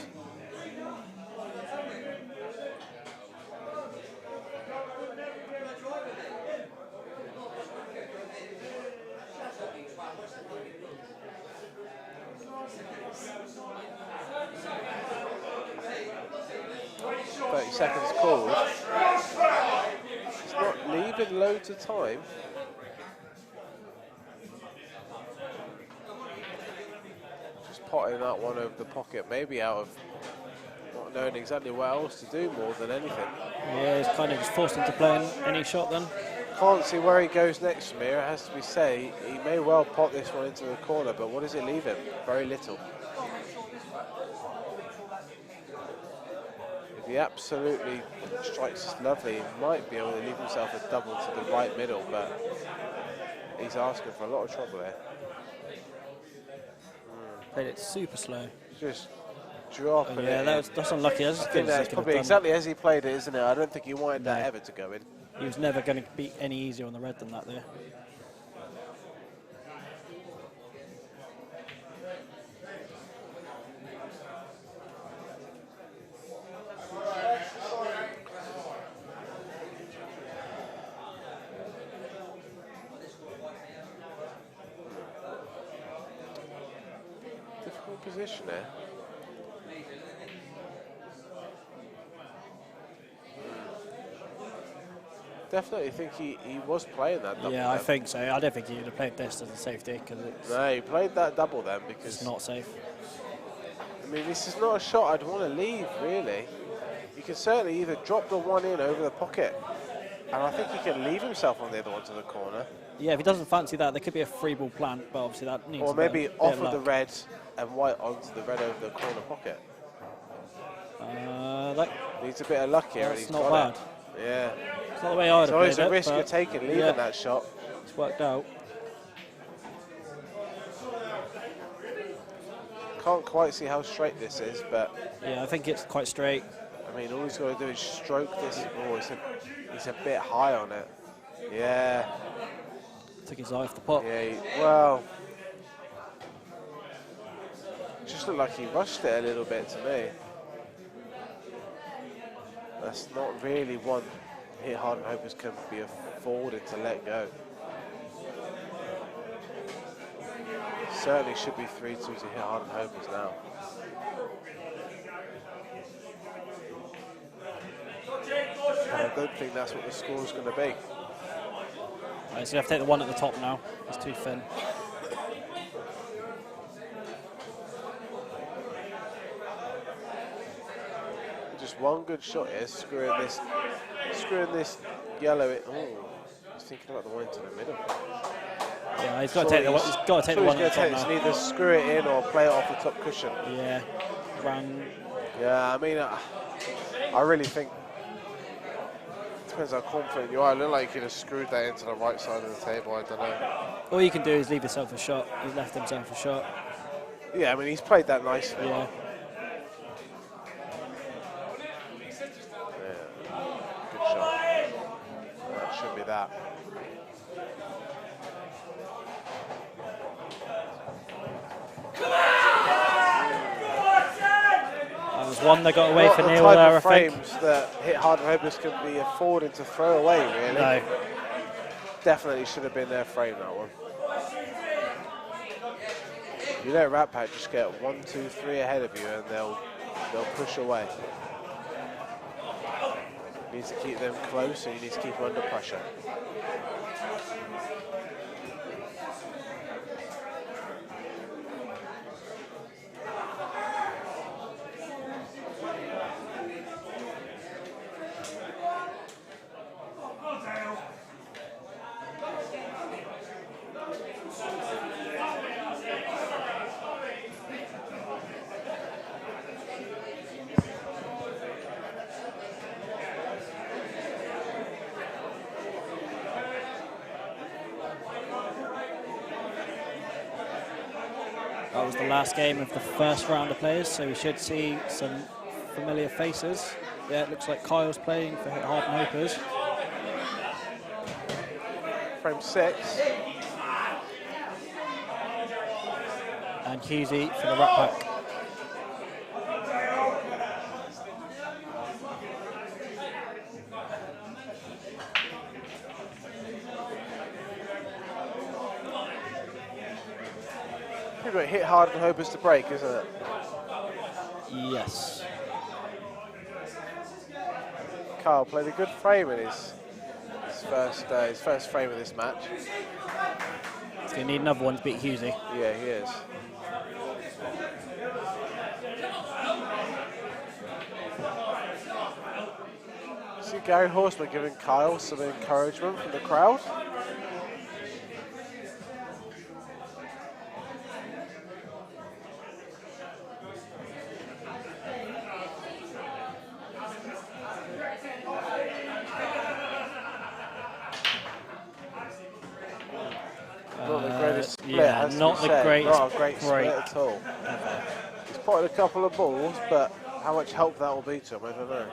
Seconds called. It's not leaving loads of time. Just potting that one over the pocket, maybe out of not knowing exactly what else to do more than anything. Yeah, he's kind of just forced into playing any shot then. Can't see where he goes next from here, it has to be said. He may well pot this one into the corner, but what does it leave him? Very little. He absolutely strikes us lovely. He might be able to leave himself a double to the right middle, but he's asking for a lot of trouble here. Played it super slow. Just dropping Yeah, it. that's unlucky. I just I think that's probably exactly as he played it, isn't it? I don't think he wanted that ever to go in. He was never going to be any easier on the red than that there. Difficult position there. Definitely think he was playing that double. Yeah, I then. think so. I don't think he would have played this as a safety because No, he played that double then because it's not safe. I mean, this is not a shot I'd want to leave, really. You can certainly either drop the one in over the pocket, and I think he can leave himself on the other one to the corner. Yeah, if he doesn't fancy that, there could be a free ball plant, but obviously that needs Or a bit maybe of off of luck. the red and white onto the red over the corner pocket. That, Needs a bit of luck here, and that's he's not got bad. it. Yeah. It's not the way I would It's have always played a it, risk but you're taking, leaving yeah, that shot. it's worked out. Can't quite see how straight this is, but Yeah, I think it's quite straight. I mean, all he's got to do is stroke this. Oh, he's a bit high on it. Yeah. Took his eye off the pot. Yeah, well, just looked like he rushed it a little bit to me. That's not really one hit hard and hopers can be afforded to let go. Certainly should be 3-2 to hit Harden Hopers now. And I don't think that's what the score is going to be. Right, so you have to take the one at the top now. It's too thin. Just one good shot here, screwing this yellow. Oh, he's thinking about the one into the middle. Yeah, he's got to take the one. He's got to take the one at the top now. Either screw it in or play it off the top cushion. Yeah, Yeah, I mean, I really think depends how confident you are. It looked like you could have screwed that into the right side of the table. I don't know. All you can do is leave yourself a shot. He's left himself a shot. Yeah, I mean, he's played that nicely. Yeah. Good shot. That should be that. That was one that got away for Neil there, I think. Frames that hit Harden Hopers can be afforded to throw away, really. No. Definitely should have been their frame, that one. You let Rat Pack just get 1, 2, 3 ahead of you and they'll push away. You need to keep them close and you need to keep them under pressure. That was the last game of the first round of players, so we should see some familiar faces. Yeah, it looks like Kyle's playing for Harden Hopers. Frame 6. And Husey for the Rat Pack. It hit Harden Hopers to break, isn't it? Yes. Kyle played a good frame in his first frame of this match. He's going to need another one to beat Husey. Yeah, he is. See Gary Horseman giving Kyle some encouragement from the crowd. Not the greatest split, yeah, has to not be the said. greatest Not a great split break. at all. He's potted a couple of balls, but how much help that will be to him, I don't know.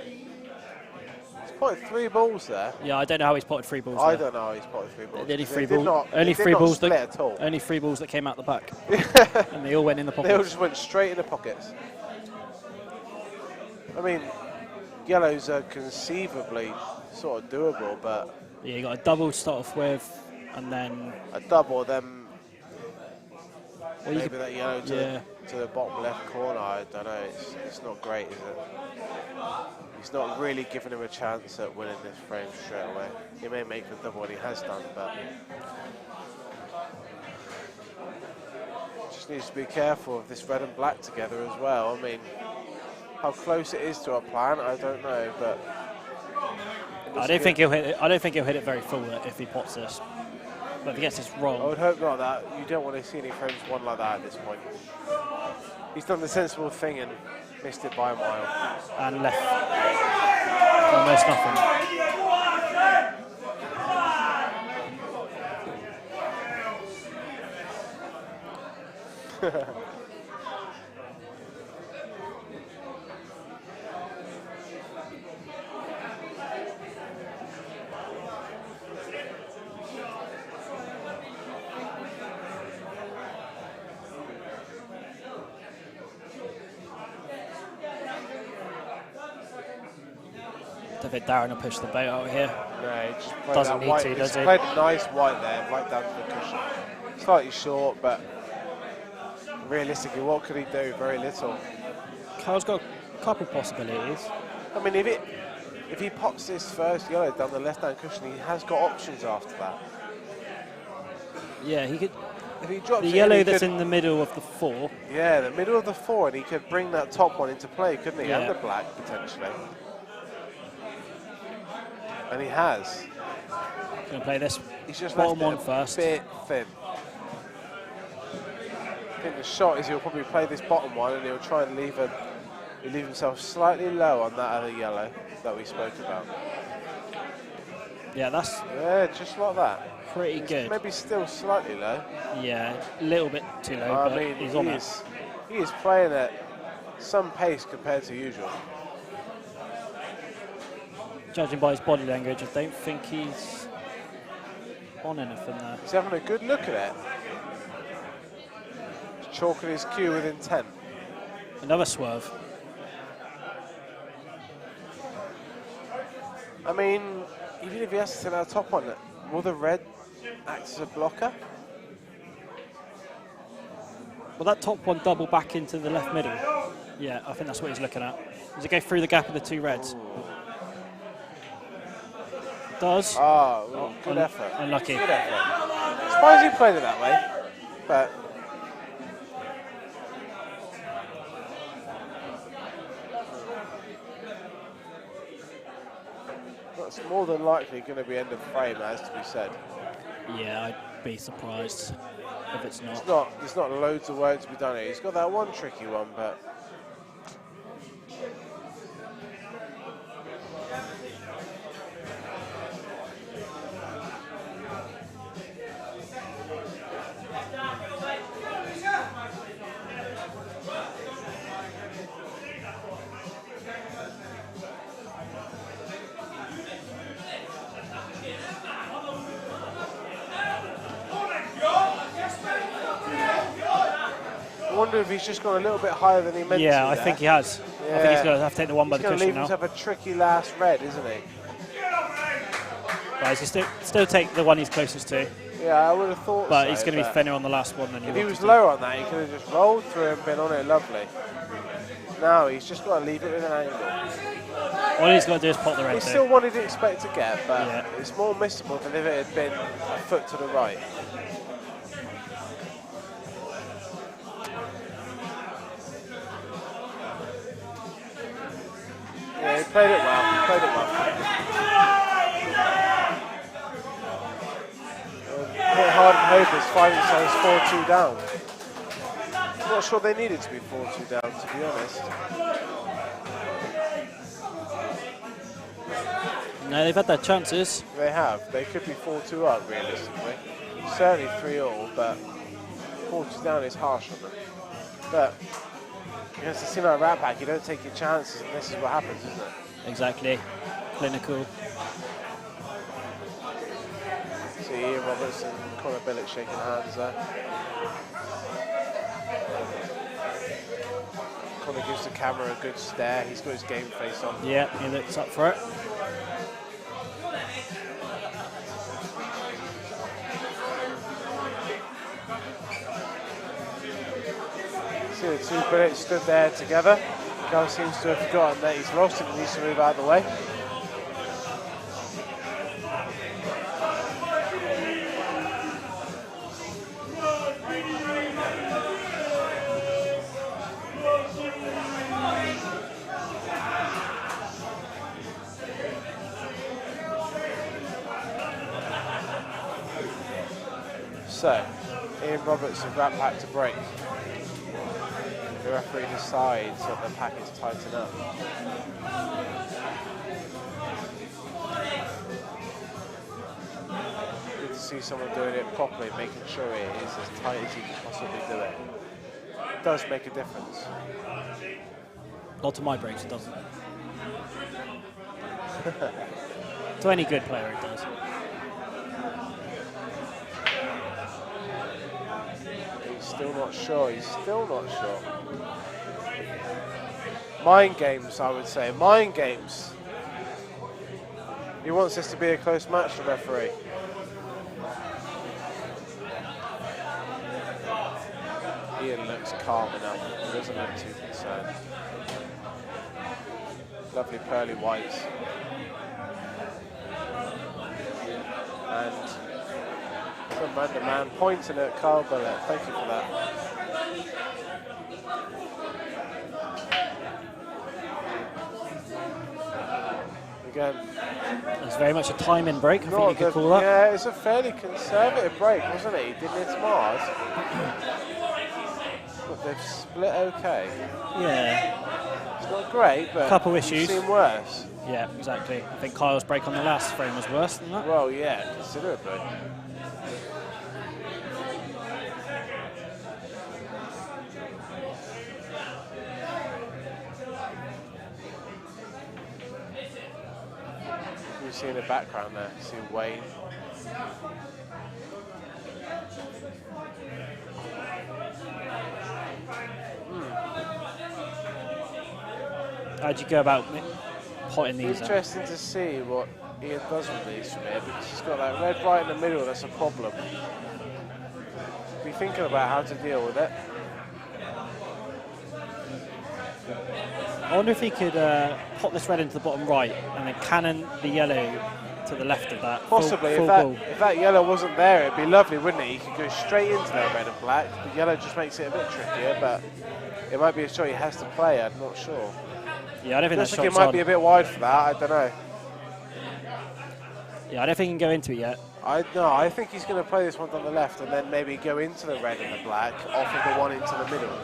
He's potted 3 balls there. Yeah, I don't know how he's potted 3 balls. I don't know how he's potted 3 balls. The only 3 They did balls, not- only they did 3 not balls split that at all. only 3 balls that came out the back, and they all went in the They all pockets. just went straight in the pockets. I mean, yellows are conceivably sort of doable, but Yeah, you got a double to start off with, and then a double, then well, you maybe could, that yellow to, yeah. to the bottom left corner. I don't know. It's not great, is it? He's not really giving him a chance at winning this frame straight away. He may make the double, and he has done, but just needs to be careful of this red and black together as well. I mean, how close it is to a plan, I don't know, but I don't think he'll hit it. I don't think he'll hit it very full if he pots this. But if he gets this I wrong, would hope not. That you don't want to see any frames won like that at this point. He's done the sensible thing and missed it by a mile. and left almost nothing. I think Darren will push the boat out here. No, he just played Doesn't that need white. to, does He's he? played a nice white there, right down to the cushion. Slightly short, but realistically, what could he do? Very little. Kyle's got a couple possibilities. I mean, if he pops this first yellow down the left-hand cushion, he has got options after that. Yeah, he could. If he drops The it yellow in, he that's could, in the middle of the 4. yeah, the middle of the 4, and he could bring that top one into play, couldn't he? Yeah. And the black, potentially. And he has. Going to play this He's just bottom left one it a first. bit thin. I think the shot is he'll probably play this bottom one, and he'll try and leave himself slightly low on that other yellow that we spoke about. Yeah, that's Yeah, just like that. pretty It's good. maybe still slightly low. Yeah, a little bit too low, I but mean, he's on it. he is playing at some pace compared to usual. Judging by his body language, I don't think he's on anything there. He's having a good look at it. Chalking his cue with intent. Another swerve. I mean, even if he has to take that top one, will the red act as a blocker? Will that top one double back into the left middle? Yeah, I think that's what he's looking at. Does it go through the gap of the 2 reds? Does. Oh, good effort. Unlucky. Good effort. Surprised he played it that way, but that's more than likely going to be end of frame, as to be said. Yeah, I'd be surprised if it's not. There's not loads of work to be done here. He's got that one tricky one, but I wonder if he's just gone a little bit higher than he meant to. Yeah, I there. think he has. I think he's going to have to take the one by He's the going to cushion leave now. himself a tricky last red, isn't he? Right, he's still take the one he's closest to, Yeah, I would have thought but so. he's going to be but thinner on the last one than he if he wanted was to. lower on that, he could have just rolled through and been on it lovely. Now he's just got to leave it with an angle. All he's got to do is pop the red It's though. still what he'd expect to get, but Yeah. it's more missable than if it had been a foot to the right. Yeah, he played it well. He played it well. Hit hard and hope is finding themselves 4-2 down. I'm not sure they needed to be 4-2 down, to be honest. No, they've had their chances. They have. They could be 4-2 up, realistically. Certainly 3-all, but 4-2 down is harsh on them. But against a team like Rat Pack, you don't take your chances, and this is what happens, isn't it? Exactly. Clinical. See Ian Roberts and Conor Billett shaking hands there. Conor gives the camera a good stare. He's got his game face on. Yeah, he looks up for it. See the 2 Billett stood there together. Guy seems to have forgotten that he's lost and needs to move out of the way. So, Ian Roberts and Rat Pack to break. The referee decides that the pack is tighten up. Good to see someone doing it properly, making sure it is as tight as you can possibly do it. It does make a difference. Not to my breaks, it doesn't. To any good player, it does. He's still not sure. He's still not sure. Mind games, I would say. Mind games. He wants this to be a close match, the referee. Ian looks calm enough. He doesn't look too concerned. Lovely pearly whites. And some random man pointing at Carl Bullet. Thank you for that. Again, It's very much a timing break, I think you could call that. Yeah, it's a fairly conservative break, wasn't it? He didn't hit Mars. But they've split okay. Yeah. It's not great, but couple you've issues. seen worse. Yeah, exactly. I think Kyle's break on the last frame was worse than that. Well, yeah, considerably. You see in the background there, you see Wayne. How'd you go about potting these? Interesting to see what Ian does with these from here, because he's got that red right in the middle. That's a problem. Be thinking about how to deal with it. I wonder if he could pop this red into the bottom right and then cannon the yellow to the left of that. Possibly, full if that yellow wasn't there, it'd be lovely, wouldn't it? He could go straight into that red and black. The yellow just makes it a bit trickier, but it might be a shot he has to play. I'm not sure. Yeah, I don't think Looks that like shot's it might on. be a bit wide for that. I don't know. Yeah, I don't think he can go into it yet. I think he's going to play this one on the left and then maybe go into the red and the black off of the one into the middle.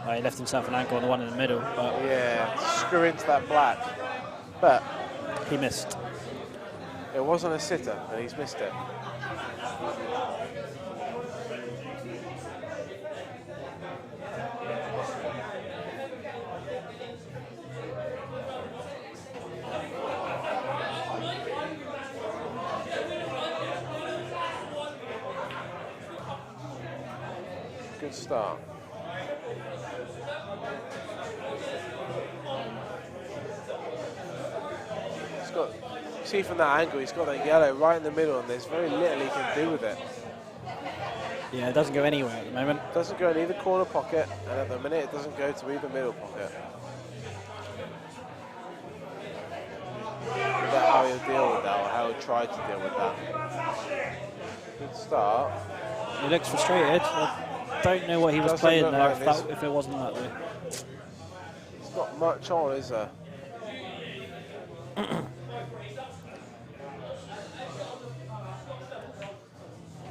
Oh, he left himself an angle on the one in the middle, but Yeah, screw into that black. But he missed. it wasn't a sitter and he's missed it. Good start. He's got, see from that angle, he's got that yellow right in the middle, and there's very little he can do with it. Yeah, it doesn't go anywhere at the moment. Doesn't go in either corner pocket, and at the minute it doesn't go to either middle pocket. Is that how he'll deal with that, or how he'll try to deal with that? Good start. He looks frustrated. I don't know what he was Doesn't playing look there like if it wasn't that way. There's not much on, is there?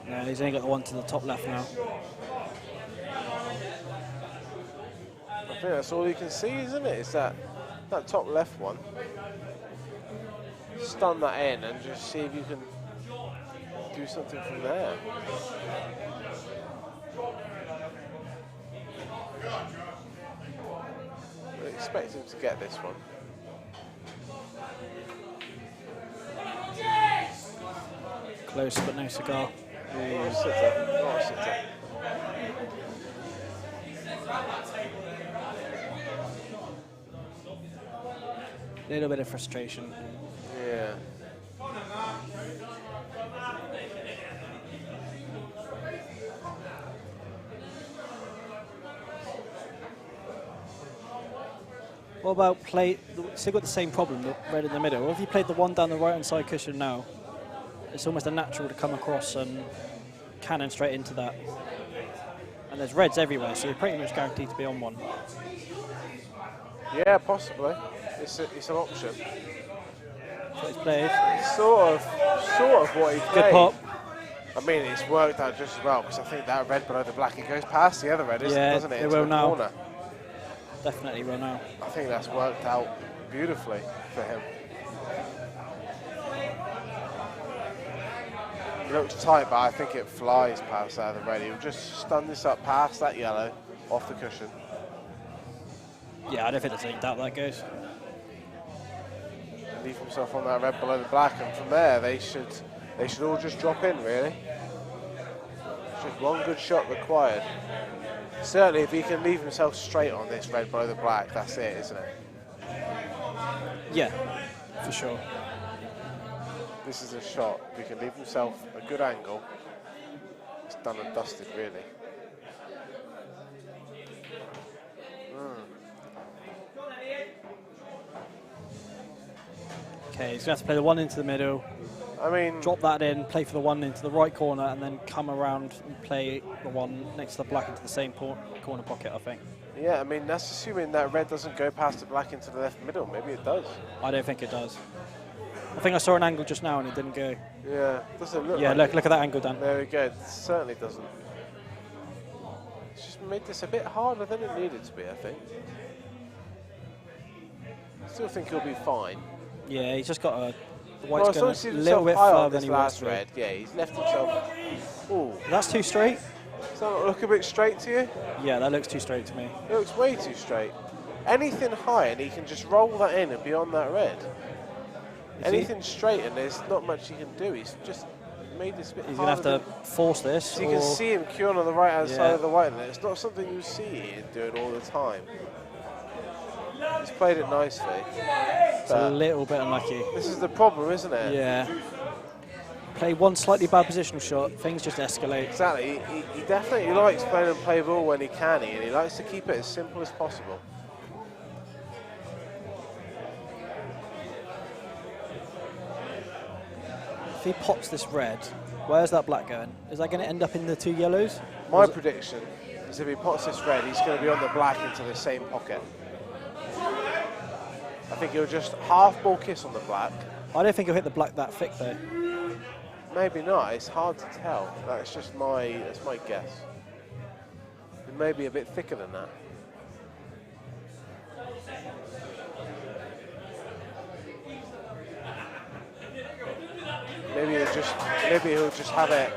No, he's only got the one to the top left now. I think that's all you can see, isn't it? It's that top left one. Stun that in and just see if you can do something from there. I expect him to get this one. Close, but no cigar. Not a sitter, not a sitter. Little bit of frustration. Yeah. What about play? Still got the same problem, the red in the middle. What if you played the one down the right hand side cushion now? It's almost a natural to come across and cannon straight into that. And there's reds everywhere, so you're pretty much guaranteed to be on one. Yeah, possibly. It's an option. So it's played. It's sort of what he played. Good pop. I mean, it's worked out just as well, because I think that red below the black, it goes past the other red, doesn't it? it Into will the now. corner. Definitely will now. I think that's worked out beautifully for him. It looks tight, but I think it flies past that other red. He'll just stun this up past that yellow, off the cushion. Yeah, I don't think there's any doubt that goes. Leave himself on that red below the black, and from there they should all just drop in, really. Just one good shot required. Certainly, if he can leave himself straight on this red below the black, that's it, isn't it? Yeah, for sure. This is a shot. If he can leave himself a good angle, it's done and dusted, really. Okay, he's going to have to play the one into the middle, I mean, drop that in, play for the one into the right corner, and then come around and play the one next to the black into the same corner pocket, I think. yeah, I mean, that's assuming that red doesn't go past the black into the left middle. Maybe it does. I don't think it does. I think I saw an angle just now and it didn't go. Yeah, doesn't look Yeah, like look at that angle, Dan. There we go. It certainly doesn't. It's just made this a bit harder than it needed to be, I think. Still think he'll be fine. Yeah, he's just got a... The Well, white's as long going as a he's little bit high on further this than he wants last to be. red. Yeah, he's left himself. Ooh, That's too straight? does that not look a bit straight to you? Yeah, that looks too straight to me. It looks way too straight. Anything high and he can just roll that in and be on that red. Anything straight and there's not much he can do. He's just made this a bit He's going to have harder to force this. So you can see him queuing on the right-hand side Yeah. of the white net. It's not something you see Ian doing all the time. He's played it nicely. It's a little bit unlucky. This is the problem, isn't it? Yeah. Play one slightly bad positional shot, things just escalate. Exactly. He definitely likes playing and play ball when he can, and he likes to keep it as simple as possible. If he pops this red, where's that black going? Is that going to end up in the two yellows? My prediction is if he pots this red, he's going to be on the black into the same pocket. I think he'll just half ball kiss on the black. I don't think he'll hit the black that thick though. Maybe not. It's hard to tell. That's my guess. It may be a bit thicker than that. Maybe he'll just have it.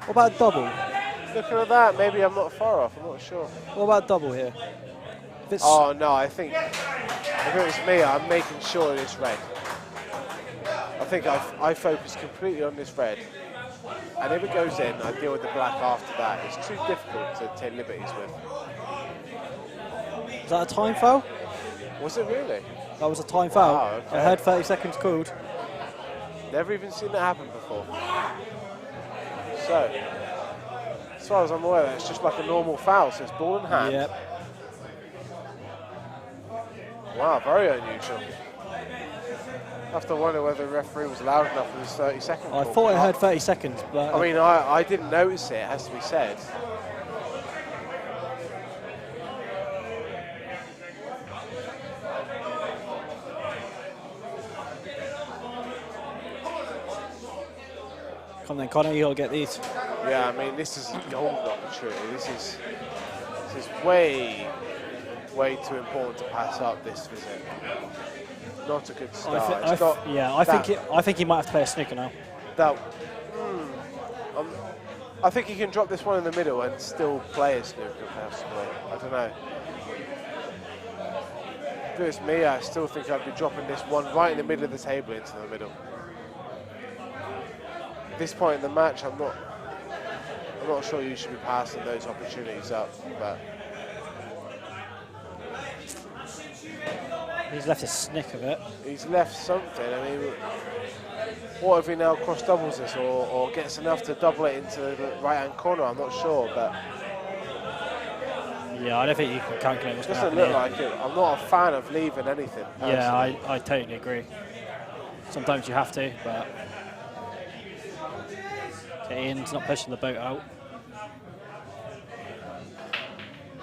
What about a double? Looking at that, maybe I'm not far off. I'm not sure. What about a double here? If it's Oh no, I think if it was me, I'm making sure it's red. I think I focus completely on this red, and if it goes in, I deal with the black after that. It's too difficult to take liberties with. Is that a time foul? Was it really? That was a time foul. Wow, okay. I heard 30 seconds called. Never even seen that happen before. So, as far as I'm aware, it's just like a normal foul, so it's ball in hand. Yep. Wow, very unusual. I have to wonder whether the referee was loud enough with his 30-second I call. thought I heard 30 seconds, but I mean, I didn't notice it, it has to be said. come then, Connor, you got to get these. Yeah, I mean, this is a golden opportunity. This is way too important to pass up this visit. Not a good start. I think he might have to play a snooker now. I think he can drop this one in the middle and still play a snooker, possibly. I don't know. If it was me, I still think I'd be dropping this one right in the middle of the table into the middle. At this point in the match, I'm not sure you should be passing those opportunities up, but He's left a snick of it. he's left something. I mean, what if he now cross doubles this or gets enough to double it into the right-hand corner? I'm not sure, but Yeah, I don't think you can calculate what's it going to doesn't happen look here. like it. I'm not a fan of leaving anything. Yeah, personally. I totally agree. Sometimes you have to, but okay, Ian's not pushing the boat out.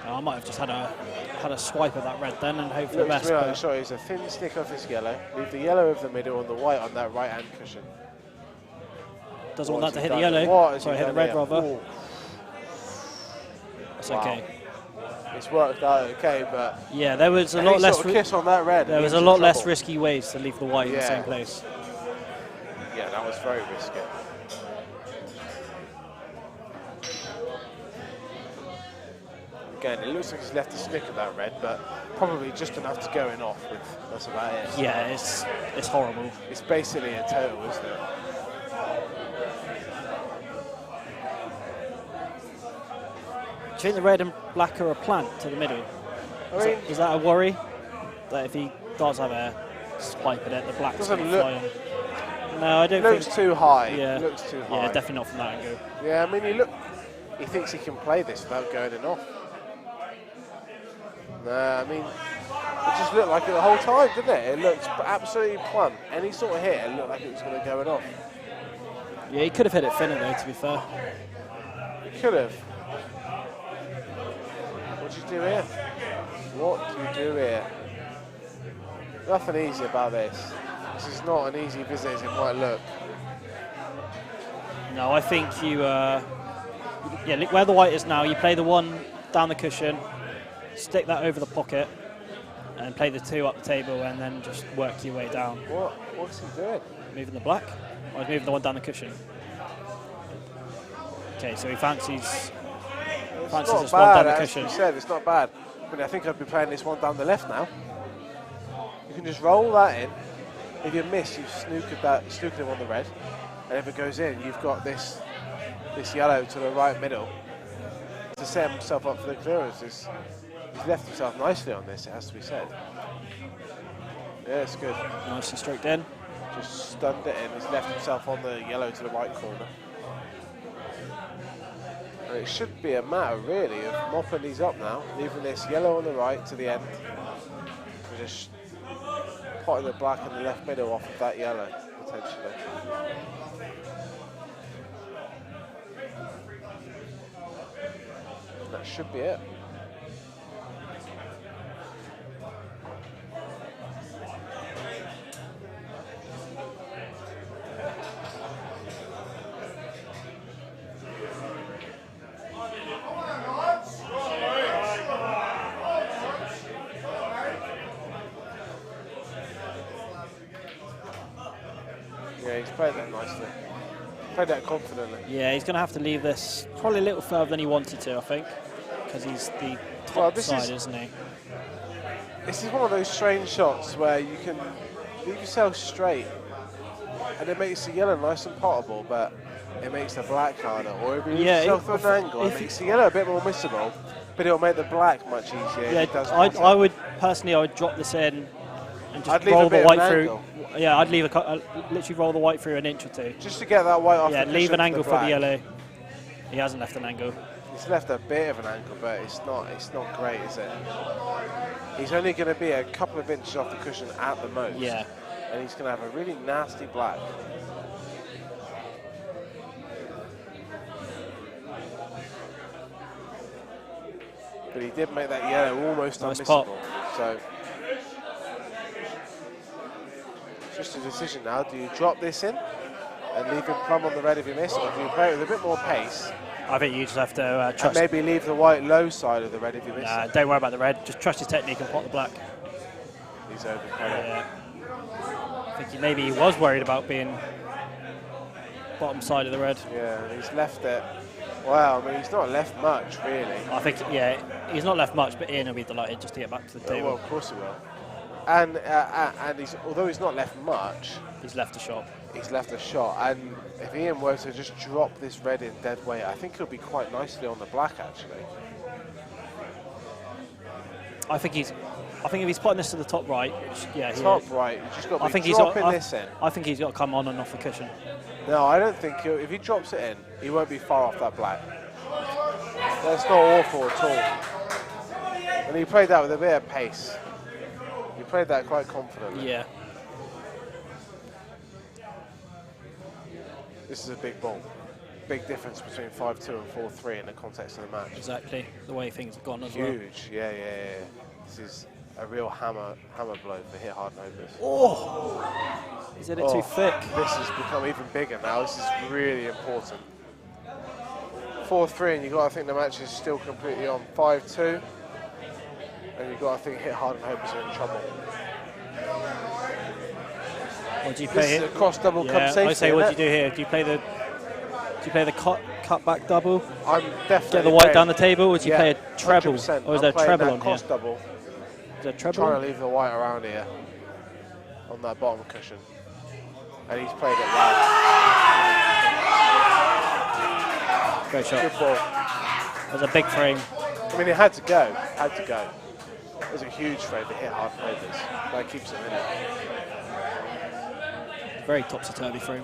I might have just had a swipe of that red then and hope for the Looks best. to me like but the shot is a thin stick off this yellow. Leave the yellow of the middle and the white on that right-hand cushion. doesn't What want that has to he hit the done? yellow. What has he Sorry, hit the done red here? rather. Ooh, It's wow. okay. it's worked out okay, but Yeah, there was a any lot less. sort of kiss on that red. There was he's a in lot less trouble. risky ways to leave the white in the Yeah. same place. Yeah, that was very risky. Again, it looks like he's left a snick of that red, but probably just enough to go in off with. That's about it. Yeah, it's horrible. It's basically a total, isn't it? Do you think the red and black are a plant to the middle? I mean, Is that a worry? That if he does have a swiping it. The black's Doesn't gonna look- fly in. No, I don't Looks think. too high. Yeah. Looks too high. Yeah, definitely not from that angle. Yeah, I mean, he thinks he can play this without going in off. Nah, I mean, it just looked like it the whole time, didn't it? It looked absolutely plumb. Any sort of hit, it looked like it was going to go in off. Yeah, he could have hit it thinner though, to be fair. He could have. What do you do here? What do you do here? Nothing easy about this. This is not an easy visit as it might look. No, I think you, where the white is now, you play the one down the cushion, stick that over the pocket, and play the two up the table, and then just work your way down. What's he doing? Moving the black, or he's moving the one down the cushion. Okay, so he fancies It's this not one bad, down the as cushion. you said, it's not bad. But I think I'd be playing this one down the left now. You can just roll that in. If you miss, you've snookered him on the red. And if it goes in, you've got this yellow to the right middle to set himself up for the clearances. He's left himself nicely on this, it has to be said. Yeah, it's good. Nice and straight in. Just stunned it in. He's left himself on the yellow to the right corner. And it should be a matter, really, of mopping these up now, leaving this yellow on the right to the end, and just potting the black in the left middle off of that yellow, potentially. That should be it. Yeah, he's played that nicely. Played that confidently. Yeah, he's going to have to leave this probably a little further than he wanted to, I think, because he's the top side, isn't he? This is one of those strange shots where you can leave yourself straight and it makes the yellow nice and potable, but it makes the black harder. Or if you leave yourself at an angle, it makes the yellow a bit more missable, but it'll make the black much easier. Yeah, if it does I would personally, I would drop this in and just I'd leave roll a bit the of white an through. angle. Yeah, I'd leave literally roll the white through an inch or two. Just to get that white off. Yeah, the leave cushion an angle for the black. yellow. He hasn't left an angle. He's left a bit of an angle, but it's not great, is it? He's only going to be a couple of inches off the cushion at the most. Yeah. And he's going to have a really nasty black. But he did make that yellow almost Nice unmissable. pop. So just a decision now. Do you drop this in and leave him plumb on the red if you miss, or do you play it with a bit more pace? I think you just have to And trust. maybe leave the white low side of the red if you miss. Nah, don't worry about the red. Just trust his technique and pot the black. He's overplayed it. Yeah. I think maybe he was worried about being bottom side of the red. Yeah, and he's left it. Wow, I mean, he's not left much, really. I think, yeah, he's not left much, but Ian will be delighted just to get back to the Well, table. of course he will. And although he's not left much, He's left a shot. he's left a shot. And if Ian were to just drop this red in dead weight, I think he'll be quite nicely on the black, actually. I think if he's putting this to the top right, which, yeah, Top right, you just got I to think be he's dropping got, this in. I think he's got to come on and off the cushion. No, I don't think if he drops it in, he won't be far off that black. That's not awful at all. And he played that with a bit of pace. He played that quite confidently. Yeah. This is a big ball. Big difference between 5-2 and 4-3 in the context of the match. Exactly. The way things have gone as well. Huge, yeah. This is a real hammer blow for hit hard noses. Oh! Is it too thick? This has become even bigger now. This is really important. 4-3, and you got to think the match is still completely on. 5-2, and you got to think hit hard and hopers are in trouble. What do you play This is here? a cross double come Yeah, safety. I say, what do isn't you do here? Do you play the cut back double? it? I'm definitely Get the white playing- down the table, or do you yeah, play a treble? 100%. Or is I'm there a playing treble that on cross here? double, Is there a treble? trying on? to leave the white around here on that bottom cushion, and he's played it well. Great shot. Good ball. There's a big frame. I mean, it had to go. It was a huge frame to hit hard neighbours. That keeps him in it. Very topsy-turvy for him.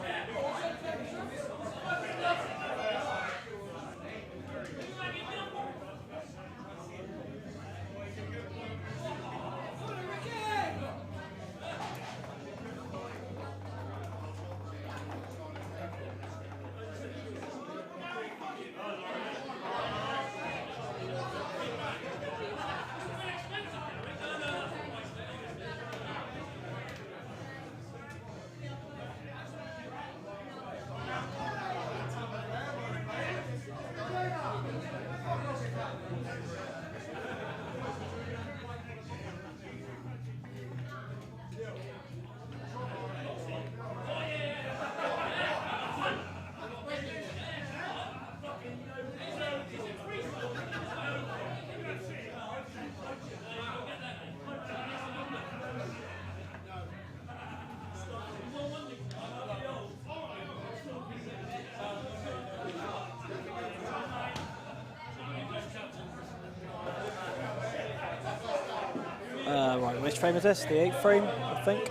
Right, which frame is this? The 8th frame, I think.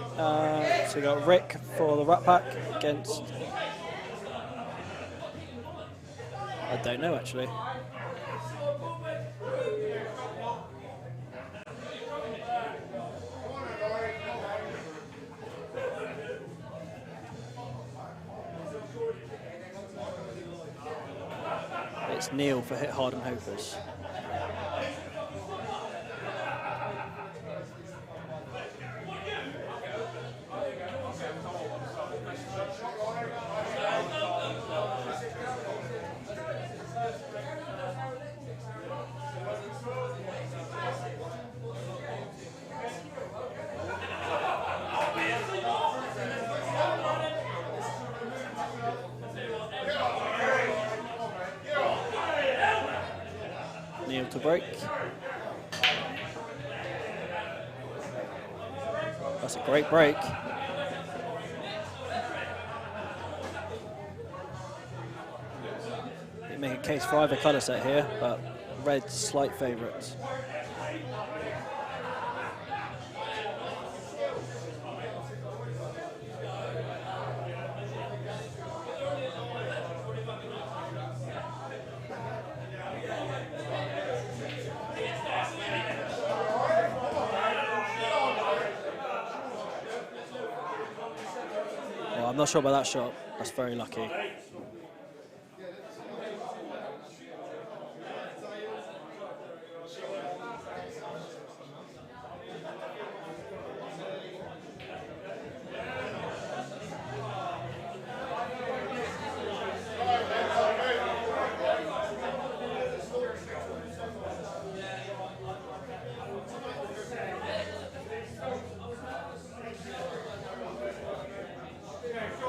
So we got Rick for the Rat Pack against... I don't know, actually. It's Neil for Hit Hard and Hopers. Neil to break. That's a great break. You make a case for either colour set here, but red's slight favourites. I'm not sure about that shot. That's very lucky.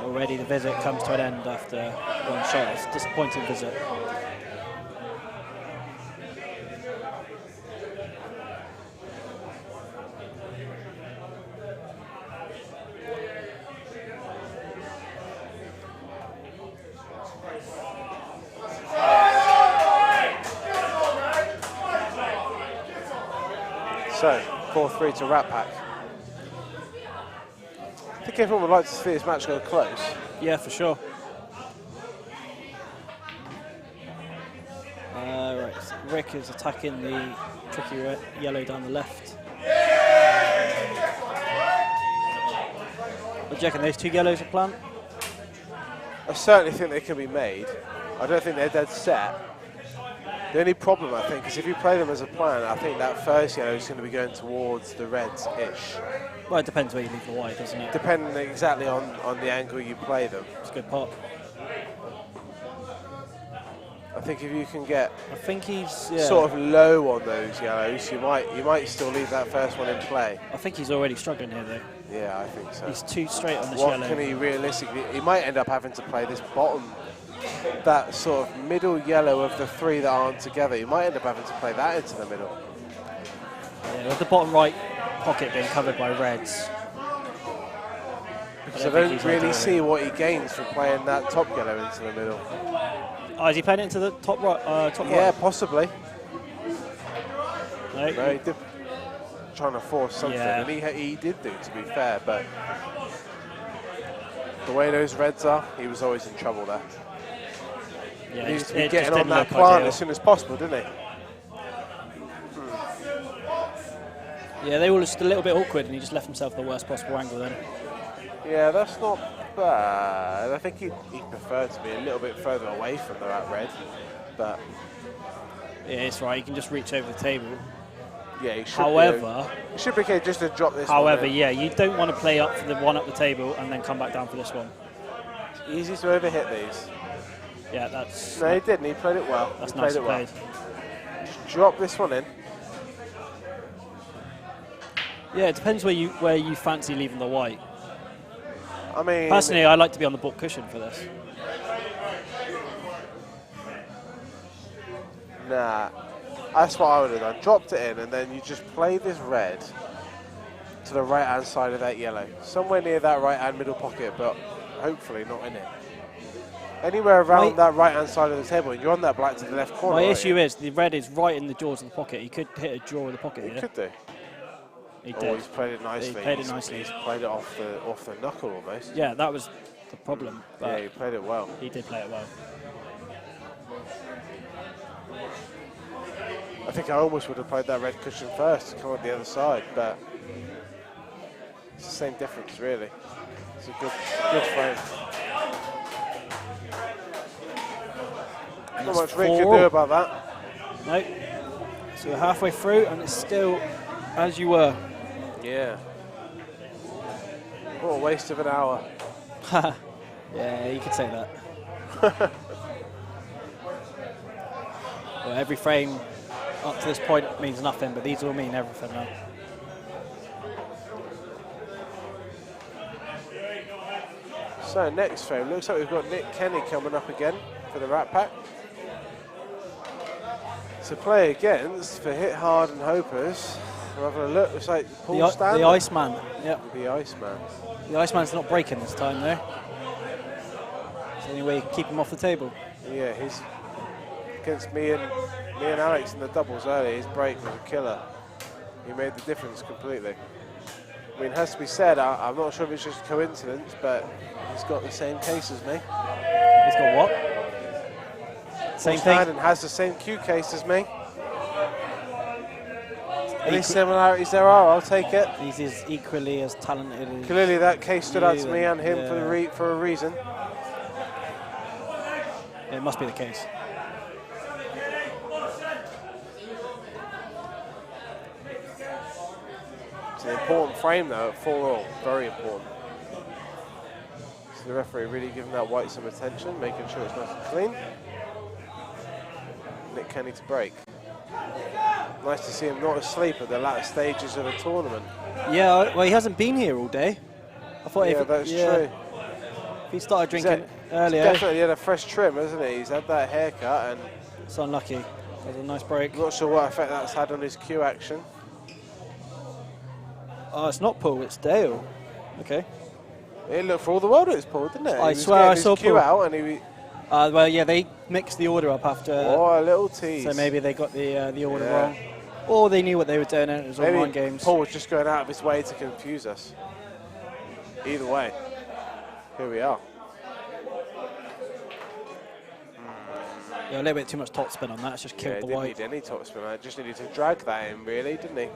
Already the visit comes to an end after one shot. It's a disappointing visit. So, 4-3 to Rat Pack. I think everyone would like to see this match go close. Yeah, for sure. Right, so Rick is attacking the tricky yellow down the left. What do you reckon, those two yellows are planned? I certainly think they can be made. I don't think they're dead set. The only problem, I think, is if you play them as a plan, I think that first yellow is going to be going towards the reds-ish. Well, it depends where you leave the white, doesn't it? Depending exactly on the angle you play them. It's a good pot. I think if you can get I think he's sort of low on those yellows, you might still leave that first one in play. I think he's already struggling here, though. Yeah, I think so. He's too straight on this What yellow. can he realistically... He might end up having to play this bottom, that sort of middle yellow of the three that aren't together. You might end up having to play that into the middle. Yeah, with the bottom right pocket being covered by reds. Because I don't really see what he gains from playing that top yellow into the middle. Oh, is he playing it into the top right? Yeah, possibly. No, No, he did trying to force something, Yeah. and he did do, to be fair, but The way those reds are, he was always in trouble there. Yeah, He needed to be it getting just on didn't that look plant ideal. as soon as possible, didn't he? Yeah, they were just a little bit awkward, and he just left himself the worst possible angle then. Yeah, that's not bad. I think he'd prefer to be a little bit further away from that red, but Yeah, it's right. He can just reach over the table. yeah, he should. However, it should be okay just to drop this. however, one in. yeah, you don't want to play up for the one up the table and then come back down for this one. Easy to overhit these. Yeah, that's No, he didn't. He played it well. that's He played nicely it well. played. Just drop this one in. Yeah, it depends where you fancy leaving the white. I mean, Personally, I like to be on the baulk cushion for this. nah, that's what I would have done. Dropped it in, and then you just play this red to the right-hand side of that yellow, somewhere near that right-hand middle pocket, but hopefully not in it. Anywhere around that right-hand side of the table, and you're on that black to the left corner. My issue is the red is right in the jaws of the pocket. He could hit a jaw of the pocket He here. could do. He Oh, did. he's played it nicely. He played it nicely. He's played it off the knuckle almost. Yeah, that was the problem. Yeah, But he played it well. he did play it well. I think I almost would have played that red cushion first to come on the other side, but it's the same difference, really. It's a good frame. Not much Rick could do about that. No. So we're halfway through, and it's still as you were. Yeah. What a waste of an hour. Yeah, you could say that. Well, every frame up to this point means nothing, but these all mean everything now. So next frame, looks like we've got Nick Kenny coming up again for the Rat Pack. To play against for Hit Hard and Hopers. We're having a look, looks like Paul Stanley. The Iceman, yep. The Iceman. The Iceman's not breaking this time, though. It's the only way you can keep him off the table. Yeah, he's against me and Alex in the doubles earlier. His break was a killer. He made the difference completely. I mean, it has to be said, I'm not sure if it's just a coincidence, but he's got the same case as me. He's got what? Same thing. And has the same cue case as me. Any similarities there are, I'll take it. He's as equally as talented as Clearly that case stood out to me and him yeah. for a reason. It must be the case. It's an important frame though at 4-all, very important. So the referee really giving that white some attention, making sure it's nice and clean. Nick Kenny to break. Nice to see him not asleep at the latter stages of the tournament. Yeah, well, he hasn't been here all day. I thought Yeah, that's true. if he started drinking earlier, Definitely had a fresh trim, hasn't he? He's had that haircut and it's unlucky. That was a nice break. not sure what effect that's had on his cue action. Oh, it's not Paul, it's Dale. Okay. It looked for all the world it was Paul, didn't it? I He was swear getting I his saw cue Paul. out and he. Well, yeah, they mixed the order up after. Oh, a little tease. So maybe they got the order Yeah. wrong. Or they knew what they were doing and it was Maybe online games. Paul was just going out of his way to confuse us. Either way, here we are. Yeah, a little bit too much top spin on that. It's just Yeah, killed he the didn't white. need any top spin. I just needed to drag that in, really, didn't he?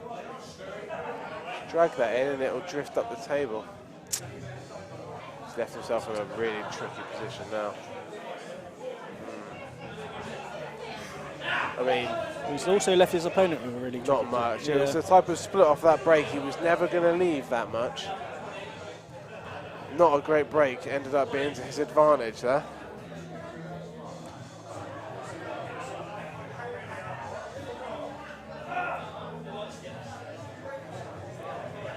Drag that in and it'll drift up the table. He's left himself in a really tricky position now. I mean, He's also left his opponent with a really not tricky- much. Yeah. It was the type of split off that break. He was never going to leave that much. Not a great break. Ended up being to his advantage there.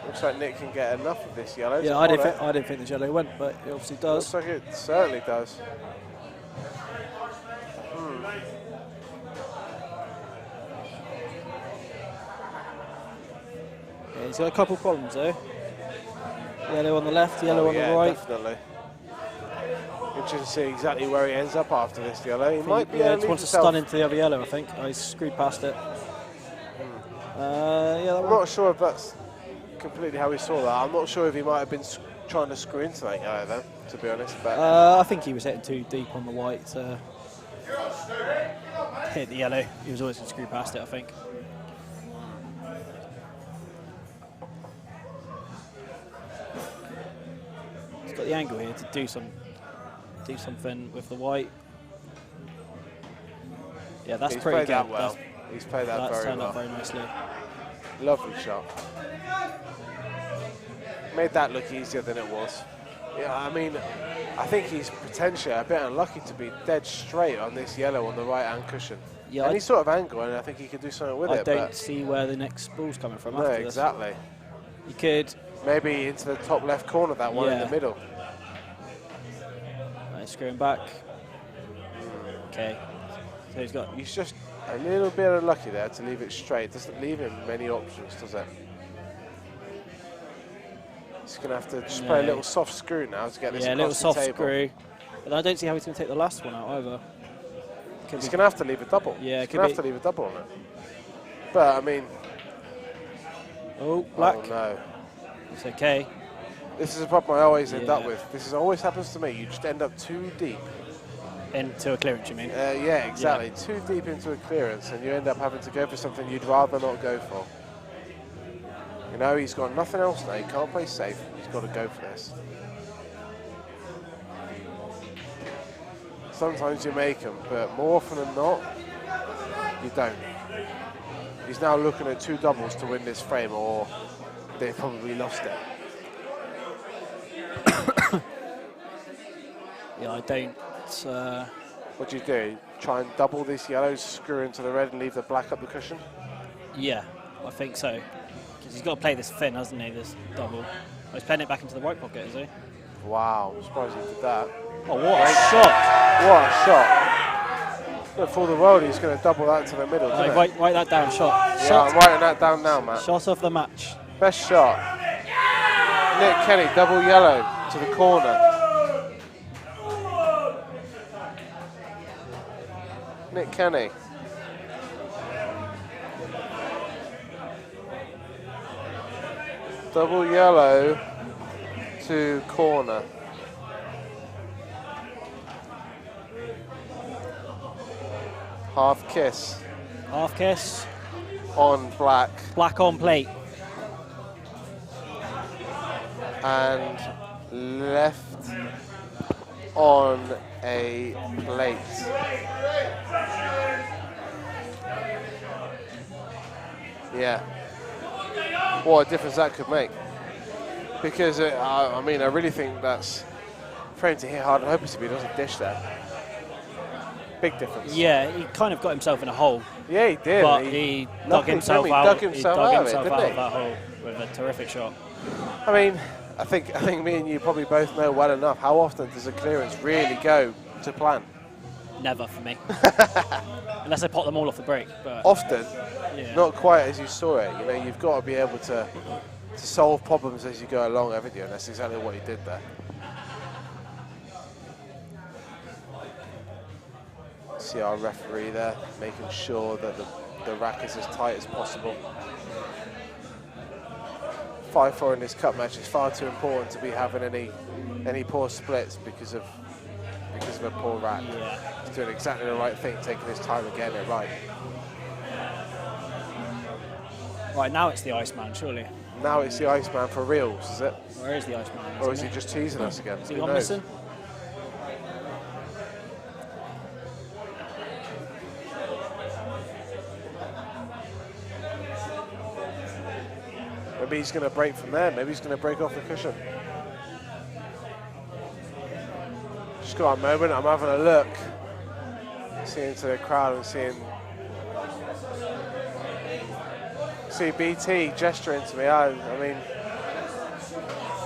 Looks like Nick can get enough of this yellow. Yeah, to I didn't, follow. I didn't think the yellow went, but it obviously does. Looks like it certainly does. Yeah, he's got a couple problems though. Yellow on the left, yellow on yeah, the right. Definitely. Interesting to see exactly where he ends up after this yellow. He might be Yeah, able just to wants to stun into the other yellow, I think. Oh, he's screwed past it. Yeah, that I'm one. not sure if that's completely how he saw that. I'm not sure if he might have been trying to screw into that yellow then. to be honest. But I think he was hitting too deep on the white to hit the yellow. He was always going to screw past it, I think. He's got the angle here to do something with the white. Yeah, that's he's pretty played good. that well. He's played that That's very turned well. out very nicely. Lovely shot. Made that look easier than it was. Yeah, I mean, I think he's potentially a bit unlucky to be dead straight on this yellow on the right-hand cushion. Yeah, Any sort of angle, and I think he could do something with I it. don't but see where the next ball's coming from no, after this. exactly. You could. Maybe into the top left corner, that one in Yeah. the middle. Right, screwing back. Okay. So he's got. He's just a little bit unlucky there to leave it straight. Doesn't leave him many options, does it? He's going to have to just play a little soft screw now to get this Yeah, a little across soft the table. screw. But I don't see how he's going to take the last one out either. He's going to have to leave a double. Yeah, he's going to have to leave a double on it. But, I mean... Oh, black. Oh, no. It's okay. This is a problem I always end up Yeah. with. This always happens to me. You just end up too deep. Into a clearance, you mean? Yeah, exactly. Too deep into a clearance, and you end up having to go for something you'd rather not go for. You know, he's got nothing else now. He can't play safe. He's got to go for this. Sometimes you make them, but more often than not, you don't. He's now looking at two doubles to win this frame, or they've probably lost it. Yeah, I don't. What do you do? Try and double this yellow, screw into the red, and leave the black up the cushion? Yeah, I think so. Because he's got to play this thin, hasn't he? This double. Oh, he's playing it back into the right pocket, is he? Wow, I'm surprised he did that. Oh, what a shot! What a shot. Look, for the world, he's going to double that to the middle, Right, didn't it? write that down, shot. Yeah, Shot. I'm writing that down now, Matt. Shot of the match. Best shot. Nick Kenny, double yellow to the corner. Nick Kenny. Double yellow to corner. Half kiss Half kiss. on black Black on plate. and left on a plate. Yeah. What a difference that could make. Because, I mean, I really think that's for him to hit hard and hopelessly, he doesn't dish there. Big difference. Yeah, he kind of got himself in a hole. Yeah, he did. But he dug himself out. Dug himself out of it, out didn't of he? that hole with a terrific shot. I mean, I think me and you probably both know well enough. How often does a clearance really go to plan? Never for me. Unless I pot them all off the break. But Often, yeah. not quite as you saw it. You know, you've got to be able to solve problems as you go along, haven't you? And that's exactly what he did there. See our referee there, making sure that the rack is as tight as possible. 5-4 in this cup match is far too important to be having any poor splits because of a poor rack. Yeah. He's doing exactly the right thing, taking his time and getting it right. Right, now it's the Iceman, surely. Now it's the Iceman for reals, is it? Where is the Iceman? Or is he just teasing us again? Is he Who gone knows? missing? Maybe he's going to break from there. Maybe he's going to break off the cushion. Just got a moment. I'm having a look. See into the crowd and see BT gesturing to me. I mean,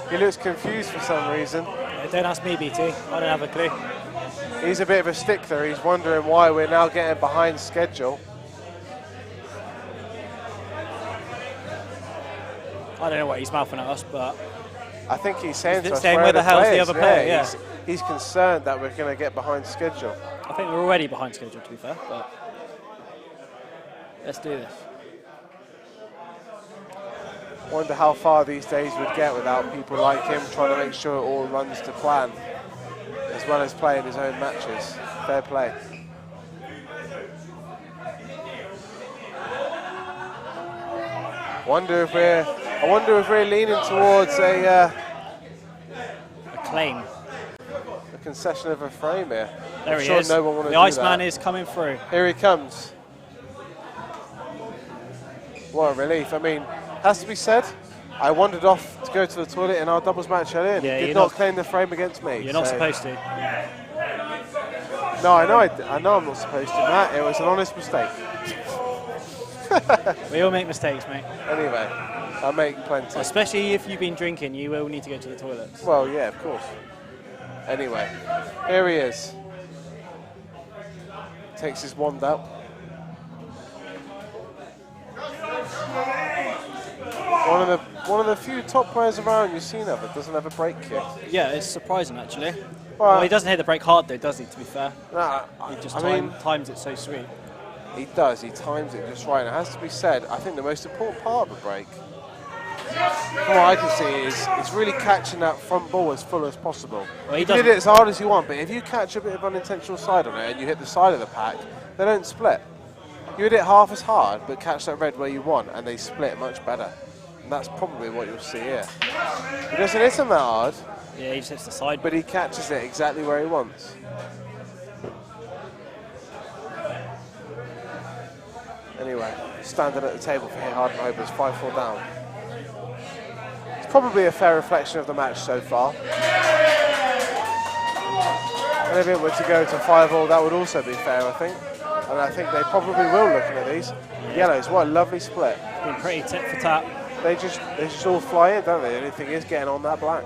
he looks confused for some reason. Yeah, don't ask me, BT. I don't have a clue. He's a bit of a stickler. He's wondering why we're now getting behind schedule. I don't know what he's mouthing at us, but I think he's saying to us, saying where where the hell's the players? other player, yeah. He's concerned that we're going to get behind schedule. I think we're already behind schedule, to be fair. But let's do this. Wonder how far these days would get without people like him trying to make sure it all runs to plan. as well as playing his own matches. Fair play. I wonder if we're leaning towards a claim. concession of a frame here. There I'm he sure is. no one wanted The to do Iceman that. is coming through. Here he comes. What a relief. I mean, has to be said, I wandered off to go to the toilet in our doubles match earlier, and Yeah, he did you're not not- claim the frame against me. You're not so- supposed to. No, I know I'm not supposed to, Matt. It was an honest mistake. We all make mistakes, mate. Anyway, I make plenty. Especially if you've been drinking, you will need to go to the toilet. Well, yeah, of course. Anyway, here he is. Takes his wand out. One of the few top players around you've seen of that doesn't have a break kick. Yeah, it's surprising actually. Well, Well, he doesn't hit the break hard though, does he, to be fair? Nah, He just I mean, times it so sweet. he does. He times it just right. And it has to be said, I think the most important part of the break, from what I can see, is it's really catching that front ball as full as possible. Well, he you can hit doesn't- it as hard as you want, but if you catch a bit of unintentional side on it and you hit the side of the pack, they don't split. You hit it half as hard, but catch that red where you want, and they split much better. And that's probably what you'll see here. He doesn't hit him that hard, Yeah, he just hits the side. but he catches it exactly where he wants. Anyway, standing at the table for here, Harden Hobers, 5-4 down. It's probably a fair reflection of the match so far. And if it were to go to 5-all, that would also be fair, I think. And I think they probably will, looking at these. Yellows, what a lovely split. It's been pretty tit for tat. They just all fly in, don't they? The only thing is getting on that black.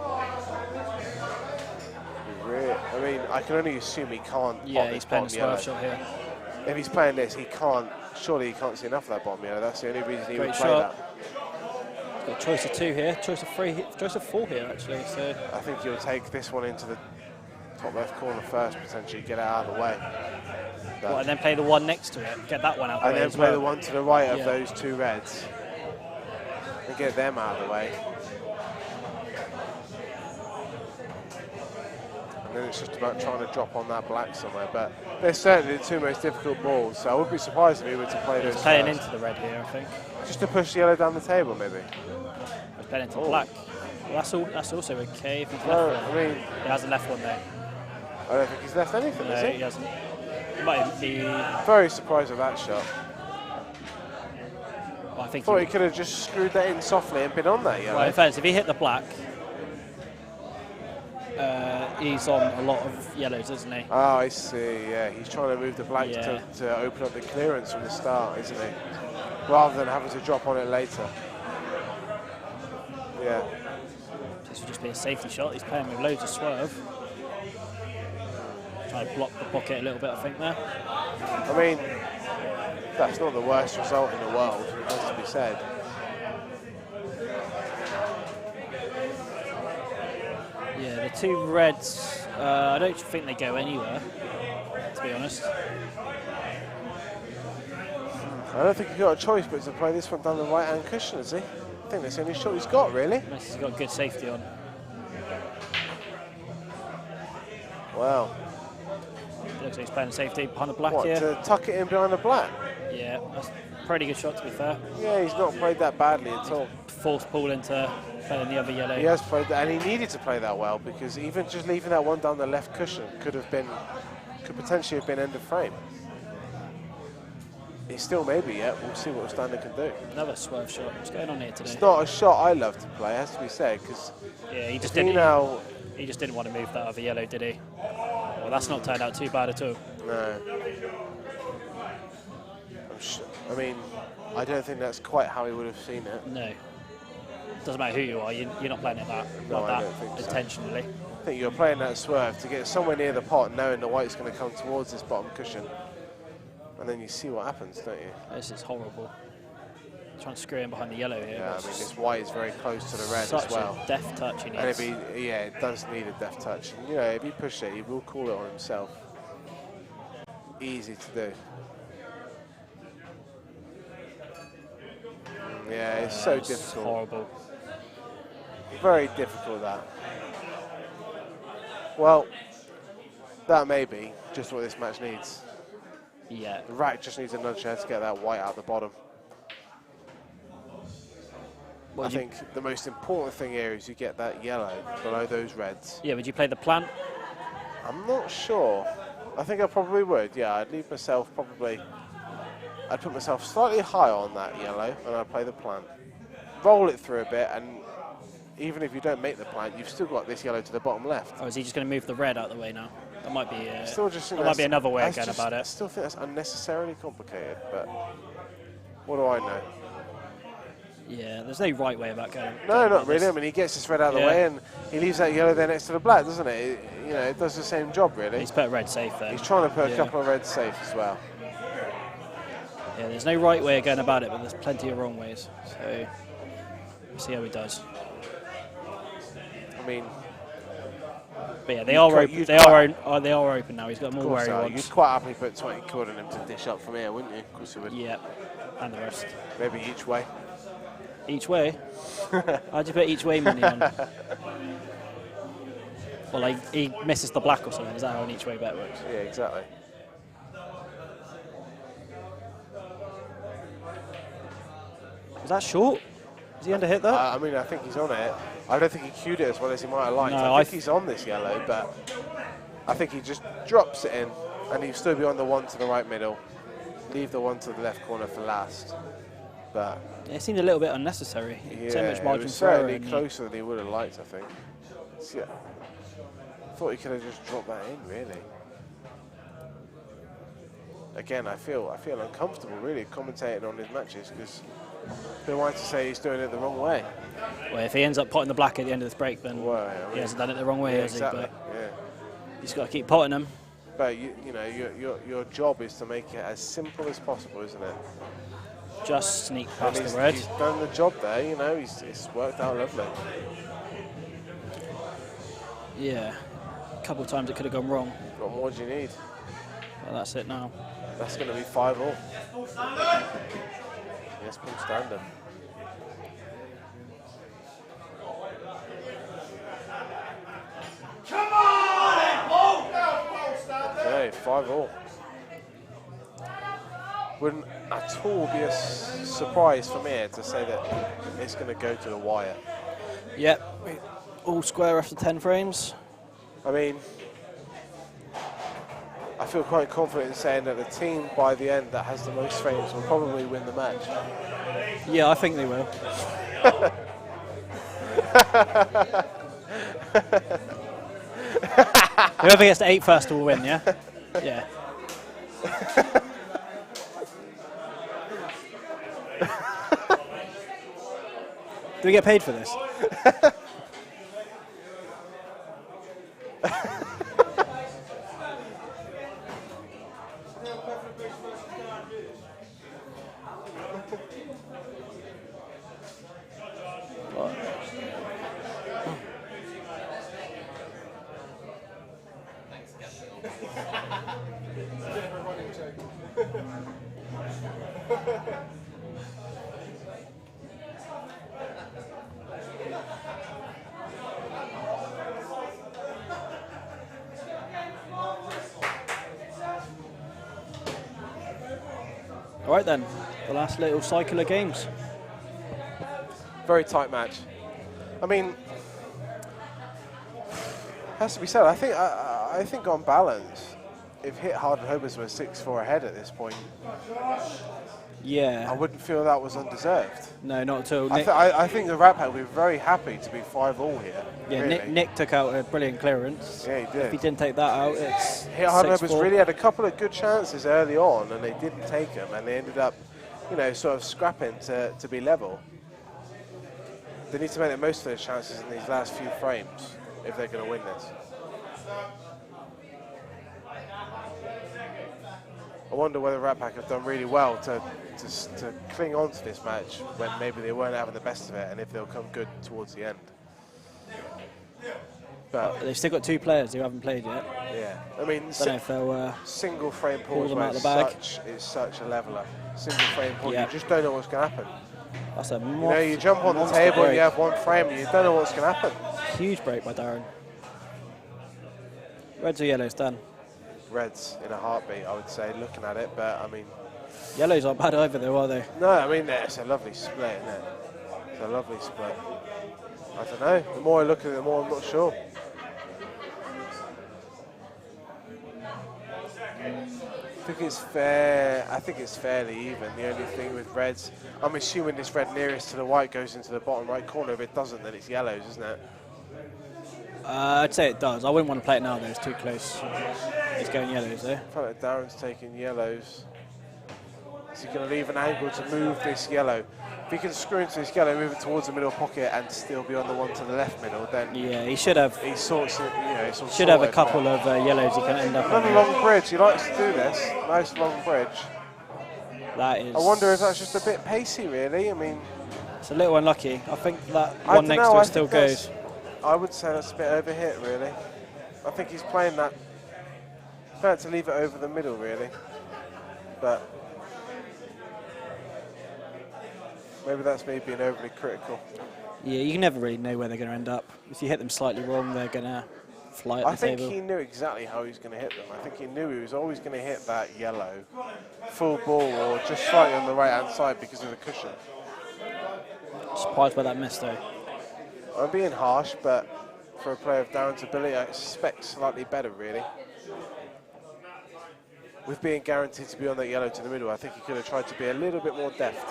I mean, I can only assume he can't. Yeah, pop he's this playing a bottom yellow. swerve shot here. If he's playing this, he can't. Surely he can't see enough of that bottom yellow. That's the only reason he Great would play shot. that. He's got a choice of 2 here, choice of 3, choice of 4 here actually. So I think he'll take this one into the top left corner first, potentially get it out of the way. No. and then play the one next to it, get that one out of the And way then as play well. the one to the right of Yeah. those two reds and get them out of the way. And then it's just about trying to drop on that black somewhere. But they're certainly the two most difficult balls, so I would be surprised if he were to play He's those playing first. into the red here, I think. Just to push the yellow down the table, maybe. He's playing into Oh. black. Well, that's also okay if he's No, left I one. mean, He hasn't left one there. I don't think he's left anything, No, has he he? hasn't. He might be. Very surprised with that shot. Well, I think Thought he could have just screwed that in softly and been on that yellow. Well, in fairness, if he hit the black, he's on a lot of yellows, isn't he? Oh, I see, yeah. He's trying to move the blacks Yeah. to open up the clearance from the start, isn't he? Rather than having to drop on it later. Yeah. This would just be a safety shot. He's playing with loads of swerve. Trying to block the pocket a little bit, I think, there. I mean, that's not the worst result in the world, it has to be said. Yeah, the two reds, I don't think they go anywhere, to be honest. I don't think he's got a choice but to play this one down the right-hand cushion, has he? I think that's the only shot he's got, really. Unless he's got good safety on. Wow. Looks like he's playing safety behind the black What, here. to tuck it in behind the black? Yeah, that's a pretty good shot, to be fair. Yeah, he's not played that badly at all. Force pull into playing the other yellow. He has played that, and he needed to play that well, because even just leaving that one down the left cushion could potentially have been end of frame. It's still maybe yet. We'll see what the standard can do. Another swerve shot. What's going on here today? It's not a shot I love to play, has to be said, because Yeah, he just you didn't. know, He just didn't want to move that other yellow, did he? Well, that's not turned out too bad at all. no. I mean, I don't think that's quite how he would have seen it. No. Doesn't matter who you are, you're not playing it that, No, like I that don't think so. intentionally. I think you're playing that swerve to get somewhere near the pot, knowing the white's going to come towards this bottom cushion, and then you see what happens, don't you? This is horrible. Trying to screw in behind the yellow here. Yeah, I It's mean, this white is very close to the red such as well. a deft touch he And if needs. it does need a deft touch. And, you know, if he pushes it, he will call it on himself. Easy to do. Yeah, it's so It's difficult. horrible. Very difficult, that. Well, That may be just what this match needs. Yeah. The rack just needs a nudge here to get that white out the bottom. I think the most important thing here is you get that yellow below those reds. Yeah, would you play the plant? I'm not sure. I think I probably would, yeah. I'd leave myself probably... I'd put myself slightly higher on that yellow and I'd play the plant. Roll it through a bit, and even if you don't make the plant, you've still got this yellow to the bottom left. Oh, is he just going to move the red out of the way now? That might be, that might be another way of going about I it. still think that's unnecessarily complicated, but what do I know? Yeah, there's no right way about going. No, not really. I mean, he gets this red out of the way and he leaves that yellow there next to the black, doesn't it? You know, it does the same job, really. He's put red safe there. He's trying to put a couple of reds safe as well. Yeah, there's no right way of going about it, but there's plenty of wrong ways. So, we'll see how he does. I mean... But yeah, they are open. They are open now. He's got more where he wants. You'd quite happily put 20 quid on him to dish up from here, wouldn't you? Of course you would. Yeah, and the rest. Maybe each way. Each way? How'd you put each way money on? Well, like, he misses the black or something. Is that how an each way bet works? Yeah, exactly. Is that short? Is he underhit that? I mean, I think he's on it. I don't think he cued it as well as he might have liked. No, I think he's on this yellow, but I think he just drops it in, and he'll still be on the one to the right middle. Leave the one to the left corner for last. But it seemed a little bit unnecessary. Yeah, so much margin it was for error. certainly closer than he would have liked, I think. So, yeah. I thought he could have just dropped that in, really. Again, I feel uncomfortable, really, commentating on his matches, because who am I to say he's doing it the wrong way? Well, if he ends up potting the black at the end of this break, then he hasn't done it the wrong way, has exactly. he? But yeah. He's got to keep potting them. But you know, your job is to make it as simple as possible, isn't it? Just sneak past the red. He's done the job there, you know. It's worked out lovely. Yeah, a couple of times it could have gone wrong. What more do you need? Well, that's it now. That's going to be 5-all. Yes, full standard. Come on, Okay, 5-all. Wouldn't at all be a surprise for me to say that it's going to go to the wire. Yep, all square after 10 frames. I mean, I feel quite confident in saying that the team by the end that has the most frames will probably win the match. Yeah, I think they will. Whoever gets to 8 first will win, yeah? Yeah. Do we get paid for this? All right then, the last little cycle of games. Very tight match. I mean, has to be said. I think on balance, if Hit Hard and Hobos were 6-4 ahead at this point, yeah, I wouldn't feel that was undeserved. No, not at all. I think the Rat Pack would be very happy to be 5-all here. Yeah, really. Nick took out a brilliant clearance. Yeah, he did. If he didn't take that out, it's Hit Hard and Hobos 6-4. really had a couple of good chances early on, and they didn't take them, and they ended up, you know, sort of scrapping to be level. They need to make the most of those chances in these last few frames if they're going to win this. I wonder whether Rat Pack have done really well to cling on to this match when maybe they weren't having the best of it, and if they'll come good towards the end. But they've still got 2 players who haven't played yet. yeah, I mean, Don't know if they'll single frame pull pause them out of the bag. is such a leveler. Single frame pause, Yeah. you just don't know what's going to happen. That's a You know, you jump on the table and you have one frame and you don't know what's going to happen. Huge break by Darren. Reds or yellows, Dan? Reds in a heartbeat, I would say, looking at it. But I mean, Yellows aren't bad either, though, are they? no, I mean it's a lovely split, isn't it? It's a lovely split. I don't know. The more I look at it, the more I'm not sure. I think it's fair. I think it's fairly even. The only thing with reds, I'm assuming this red nearest to the white goes into the bottom right corner. If it doesn't, then it's yellows, isn't it? I'd say it does. I wouldn't want to play it now, though. It's too close. It's going yellows, though. I feel like Darren's taking yellows. Is he going to leave an angle to move this yellow? If he can screw into this yellow, move it towards the middle pocket, and still be on the one to the left middle, then Yeah, he should have. he sorts it. It's all Should have a sorted. couple of yellows he can end up Another on. long bridge. He likes to do this. Nice long bridge. That is. I wonder if that's just a bit pacey, really. I mean, It's a little unlucky. I think that I one next dunno, to I it still think that's- goes. I would say that's a bit overhit, really. I think he's playing that. Fair to leave it over the middle, really. But maybe that's me being overly critical. Yeah, you can never really know where they're going to end up. If you hit them slightly wrong, they're going to fly at I the think table. he knew exactly how he was going to hit them. I think he knew he was always going to hit that yellow full ball or just slightly on the right-hand side because of the cushion. Surprised by that miss, though. I'm being harsh, but for a player of Darren's ability, I expect slightly better, really. With being guaranteed to be on that yellow to the middle, I think he could have tried to be a little bit more deft.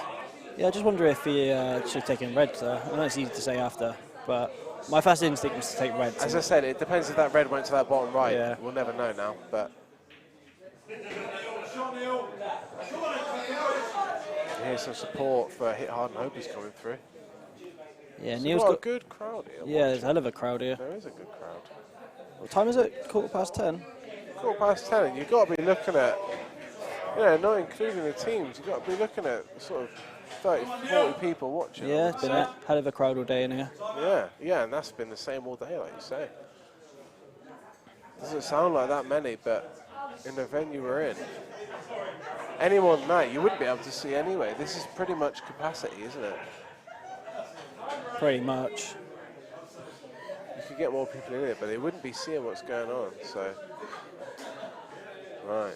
Yeah, I just wonder if he should have taken reds there. I know it's easy to say after, but my first instinct was to take reds. As I said, it depends if that red went to that bottom right. Yeah. We'll never know now, but... Here's some support for Hit Hard and Hopers coming through. Yeah, So Neil's got a got. good crowd here. Yeah, there's a hell of a crowd here. There is a good crowd. What time is it? 10:15. 10:15, and you've got to be looking at, not including the teams, you've got to be looking at sort of 30, 40 people watching. I Yeah, would it's been say. a hell of a crowd all day in here. Yeah, and that's been the same all day, like you say. Doesn't sound like that many, but in the venue we're in, any more than that, you wouldn't be able to see anyway. This is pretty much capacity, isn't it? Pretty much. You could get more people in it, but they wouldn't be seeing what's going on, so. Right.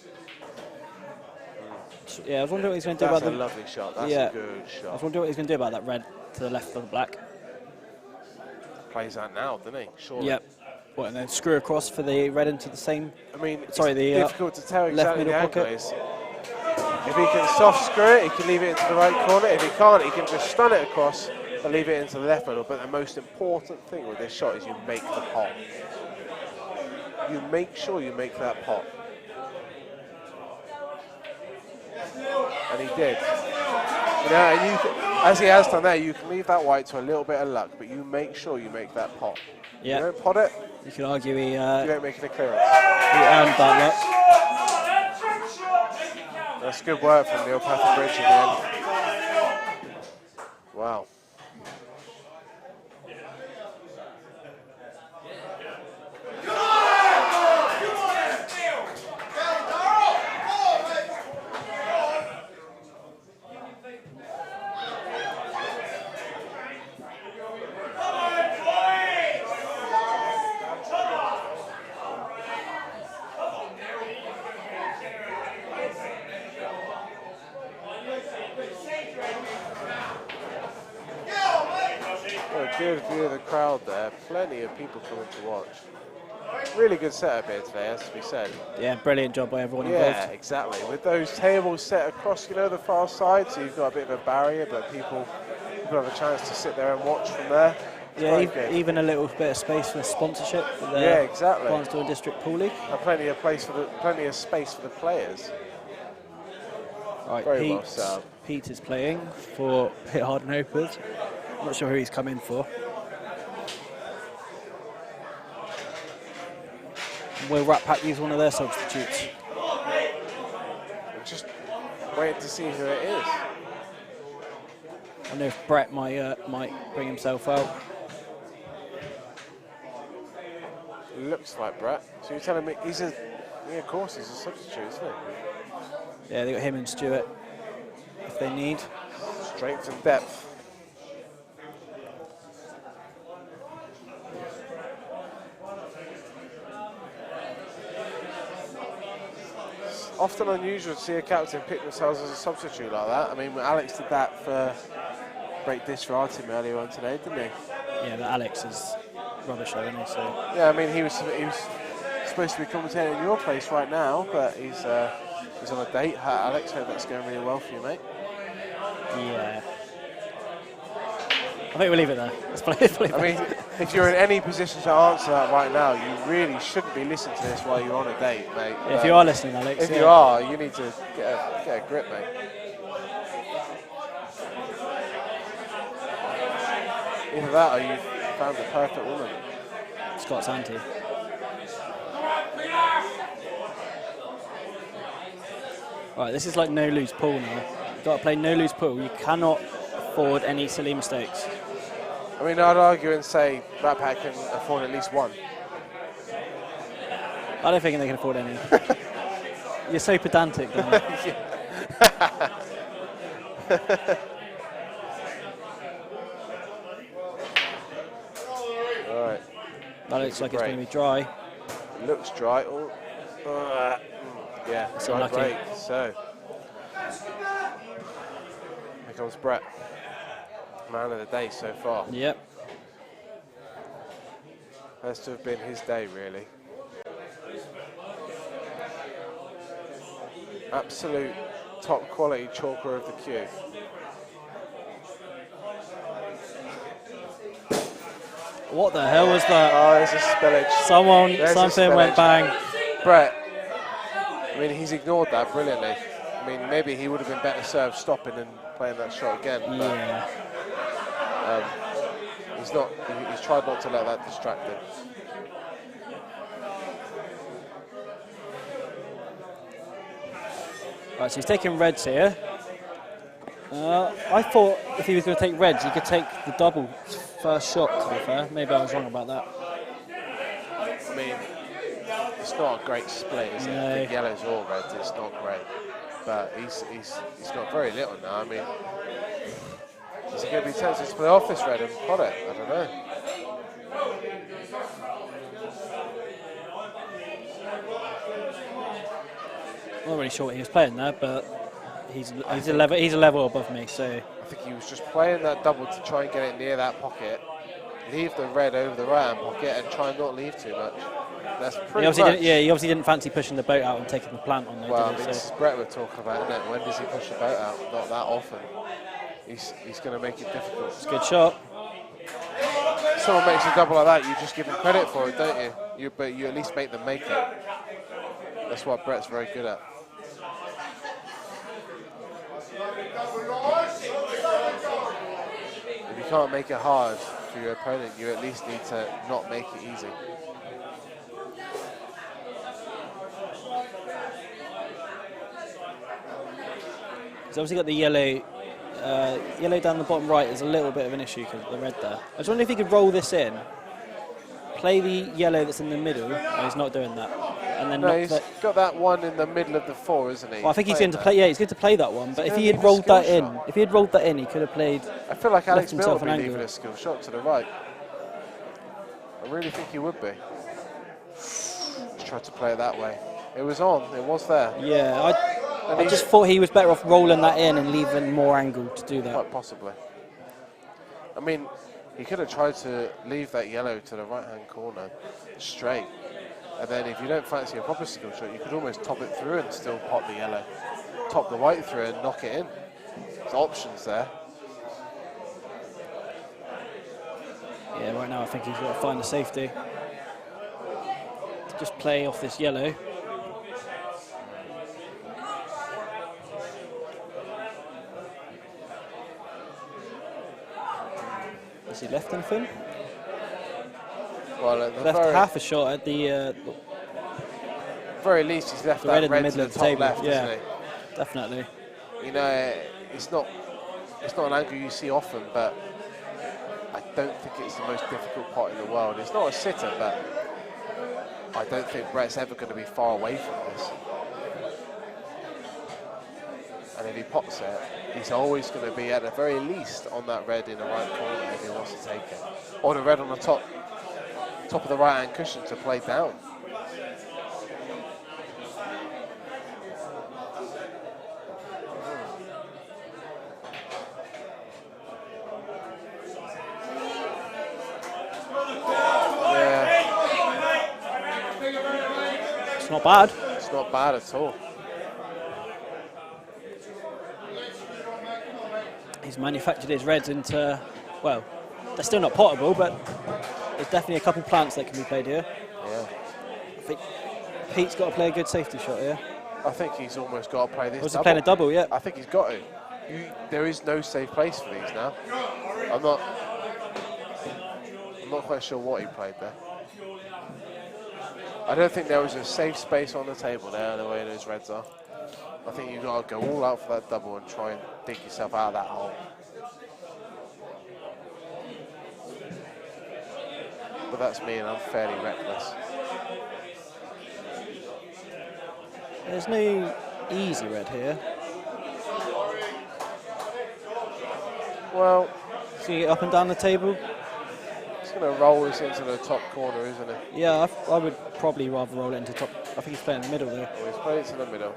Yeah, I was wondering what he's going to do That's about a the. lovely shot. That's Yeah. a good I was shot. wondering what he's going to do about that red to the left of the black. Plays that now, doesn't he? Surely. Yep. What, and then screw across for the red into the same. I mean, Sorry, it's the, difficult to tell left exactly the middle angle pocket. is. If he can soft screw it, he can leave it into the right corner. If he can't, he can just stun it across and leave it into the left middle. But the most important thing with this shot is you make the pot. You make sure you make that pot. And he did. And you can, as he has done there, you can leave that white to a little bit of luck, but you make sure you make that pot. Yeah. You don't pot it, You could argue he you don't make it a clearance. earned that luck. That's good work from Neil Pathbridge in the end. Wow. A good view of the crowd there. Plenty of people coming to watch. Really good setup here today, has to be said. Yeah, brilliant job by everyone Yeah, involved. exactly. With those tables set across, the far side, so you've got a bit of a barrier, but people have a chance to sit there and watch from there. It's Yeah, quite good. even a little bit of space for sponsorship for the Yeah, exactly. Barnstaple District Pool League. And plenty of space for the players. Right, Very well set up. Pete is playing for Hit Hard and Hopers. I'm not sure who he's come in for. Will Rat Pack use one of their substitutes? I'm just waiting to see who it is. I wonder if Brett might bring himself out. Looks like Brett. So you're telling me of course he's a substitute, isn't he? Yeah, they got him and Stewart if they need. Strength and depth. often unusual to see a captain pick themselves as a substitute like that. I mean, Alex did that for break dish for our team earlier on today, didn't he? Yeah, but Alex is rubbish, though, isn't he? So Yeah, I mean, he was supposed to be commentating in your place right now, but he's on a date. Alex, hope that's going really well for you, mate. yeah. I think we'll leave it there. Let's play it. I mean, if you're in any position to answer that right now, you really shouldn't be listening to this while you're on a date, mate. Yeah, if you are listening, Alex. If you are, you need to get a grip, mate. Either that or you found the perfect woman. Scott's auntie. Right, this is like no-lose pool now. You've got to play no-lose pool. You cannot afford any silly mistakes. I mean, I'd argue and say Rat Pack can afford at least one. I don't think they can afford any. You're so pedantic, Dan. All right. That looks like it's going to be dry. Looks dry. Oh, yeah, That's dry unlucky. break. So, here comes Brett. Man of the day so far. Yep. Has to have been his day, really. Absolute top quality chalker of the queue. What the hell was that? Oh, there's a spillage. There's a Something went spillage. bang. Brett, I mean, he's ignored that brilliantly. I mean, maybe he would have been better served stopping and playing that shot again. But Yeah. he's not. He's tried not to let that distract him. Right, so he's taking reds here. I thought if he was going to take reds, he could take the double first shot, to be fair. Maybe I was wrong about that. I mean, it's not a great split, is it? No. The yellows or reds, it's not great. But he's got very little now. I mean, is he going to be tempted to play off this red and pot it? I don't know. I'm not really sure what he was playing there, but he's a level above me, so I think he was just playing that double to try and get it near that pocket, leave the red over the right hand pocket, and try and not leave too much. That's pretty much. He obviously didn't fancy pushing the boat out and taking the plant on there. Well, I did mean, he? this is Brett we're talking about, isn't it? When does he push the boat out? Not that often. He's going to make it difficult. It's a good shot. If someone makes a double like that, you just give him credit for it, don't you? But you at least make them make it. That's what Brett's very good at. If you can't make it hard for your opponent, you at least need to not make it easy. He's obviously got the yellow. Yellow down the bottom right is a little bit of an issue because of the red there. I was wondering if he could roll this in, play the yellow that's in the middle. Oh, he's not doing that. And then No, he's got that one in the middle of the four, isn't he? Well, I think he's going to play. Yeah, he's going to play that one. But if he had rolled that in, he could have played. I feel like Alex Bill himself would be an leaving angle. a skill shot to the right. I really think he would be. Just tried to play it that way. It was on. It was there. Yeah, I just thought he was better off rolling that in and leaving more angle to do that. Quite possibly. I mean, he could have tried to leave that yellow to the right-hand corner straight. And then if you don't fancy a proper skill shot, you could almost top it through and still pot the yellow. Top the white through and knock it in. There's options there. Yeah, right now I think he's got to find the safety. Just play off this yellow. Has he left anything? Well, at the Left half a shot at the very least, he's left red that in the red to middle the of the top table. left, Yeah, isn't definitely. he? You know, it's not an angle you see often, but I don't think it's the most difficult pot in the world. It's not a sitter, but I don't think Brett's ever going to be far away from this. And if he pots it, he's always going to be at the very least on that red in the right corner if he wants to take it. Or the red on the top of the right hand cushion to play down. not bad. It's not bad at all. He's manufactured his reds into, well, they're still not potable, but there's definitely a couple plants that can be played here. Yeah. I think Pete's got to play a good safety shot here. I think he's almost got to play this Was he double. playing a double? Yeah. I think he's got to. There is no safe place for these now. I'm not quite sure what he played there. I don't think there was a safe space on the table there, the way those reds are. I think you've got to go all out for that double and try and dig yourself out of that hole. But that's me, and I'm fairly reckless. There's no easy red here. Well, So you get up and down the table? he's going to roll this into the top corner, isn't he? Yeah, I would probably rather roll it into top. I think he's playing in the middle there. Well, he's playing it to the middle.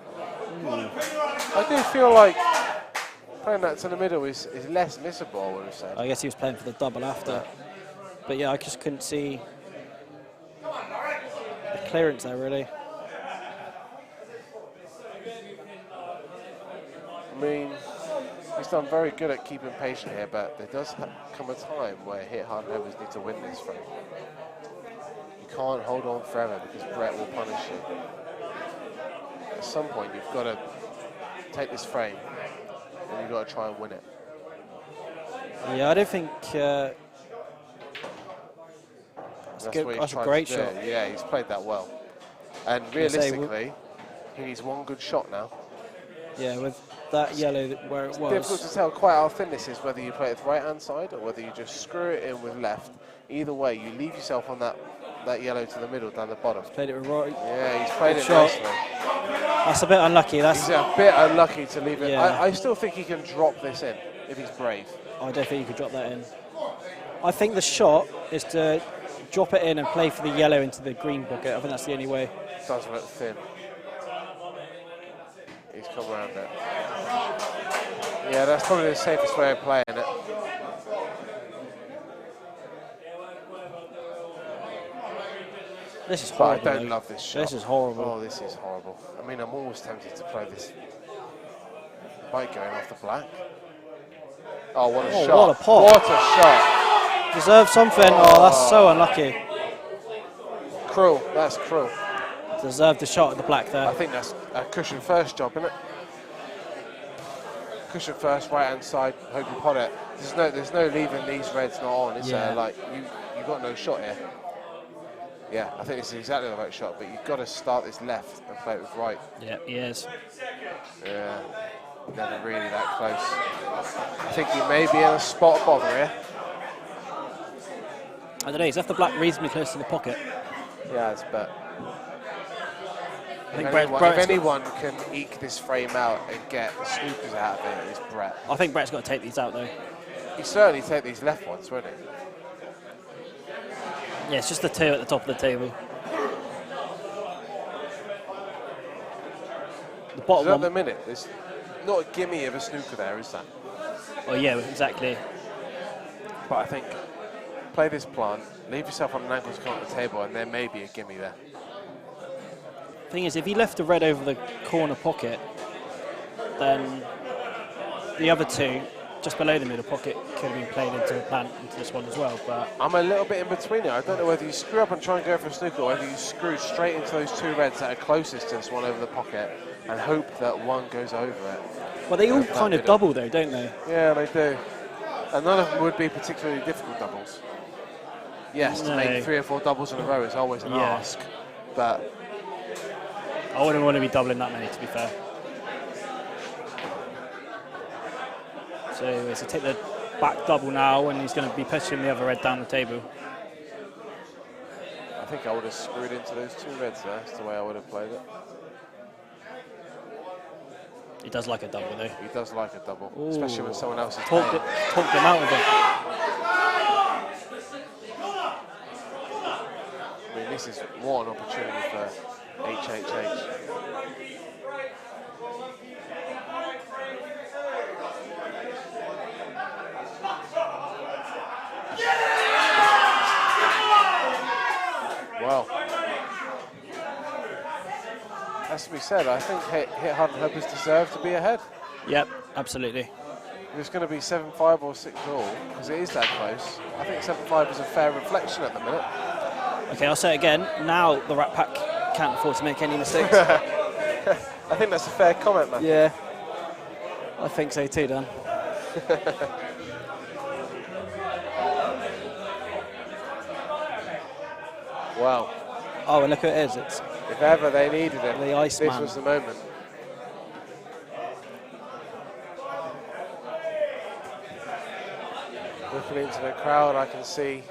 I do feel like playing that to the middle is less missable, I would have said. I guess he was playing for the double after. But yeah, I just couldn't see the clearance there, really. I mean, he's done very good at keeping patient here, but there does come a time where hit hard hovers need to win this frame. You can't hold on forever because Brett will punish you. At some point, you've got to take this frame and you've got to try and win it. Yeah, I don't think That's a great shot. Yeah, he's played that well. And realistically, he needs one good shot now. Yeah, with that yellow where it was. Difficult to tell quite how thin this is, whether you play it with right hand side or whether you just screw it in with left. Either way, you leave yourself on that yellow to the middle down the bottom. Played it with right. Yeah, he's played it shot. nicely. That's a bit unlucky. He's a bit unlucky to leave it. Yeah. I still think he can drop this in if he's brave. I don't think you could drop that in. I think the shot is to drop it in and play for the yellow into the green bucket. I think that's the only way. Does look thin. He's come around it. Yeah, that's probably the safest way of playing it. This is But horrible. I don't love this shot. This is horrible. Oh, this is horrible. I mean, I'm always tempted to play this bike going off the black. Oh, what a shot. What a pot. What a shot. Deserve something. Oh, that's so unlucky. Cruel. That's cruel. Deserved the shot at the black there. I think that's a cushion first job, isn't it? Cushion first, right hand side, hope you pot it. There's no leaving these reds not on, is there? Like, you've got no shot here. Yeah, I think this is exactly the right shot, but you've got to start this left and play it with right. Yeah, he is. Yeah, never really that close. I think he may be in a spot of bother here. I don't know, he's left the black reasonably close to the pocket. Yeah, but I think if anyone can eke this frame out and get the snookers out of it, it's Brett. I think Brett's got to take these out though. He'd certainly take these left ones, wouldn't he? Yeah, it's just the two at the top of the table. The bottom At one. the minute, there's not a gimme of a snooker there, is that? Oh yeah, exactly. But I think play this plant, leave yourself on an angle to come on the table, and there may be a gimme there. Thing is, if he left the red over the corner pocket, then the other two, just below the middle pocket, could have been played into the plant into this one as well. But I'm a little bit in between here. I don't know whether you screw up and try and go for a snooker, or whether you screw straight into those two reds that are closest to this one over the pocket and hope that one goes over it. well, they all kind of double though, don't they? Yeah, they do. And none of them would be particularly difficult doubles. Yes, to make 3 or 4 doubles in a row is always an ask, but I wouldn't want to be doubling that many, to be fair. So he's to take the back double now, and he's going to be pushing the other red down the table. I think I would have screwed into those two reds there. That's the way I would have played it. He does like a double, though. He does like a double, especially when someone else is talked him out of it. I mean, this is what an opportunity for HHH. Well, has to be said, I think Hit Hard and Hopers deserve to be ahead. Yep, absolutely. If it's going to be 7-5 or 6-all, because it is that close, I think 7-5 is a fair reflection at the minute. Okay, I'll say it again. Now the Rat Pack can't afford to make any mistakes. I think that's a fair comment, man. Yeah, I think so too, Dan. Wow. Oh, and look who it is. It's If ever they needed him, the this Iceman. was the moment. Looking into the crowd, I can see,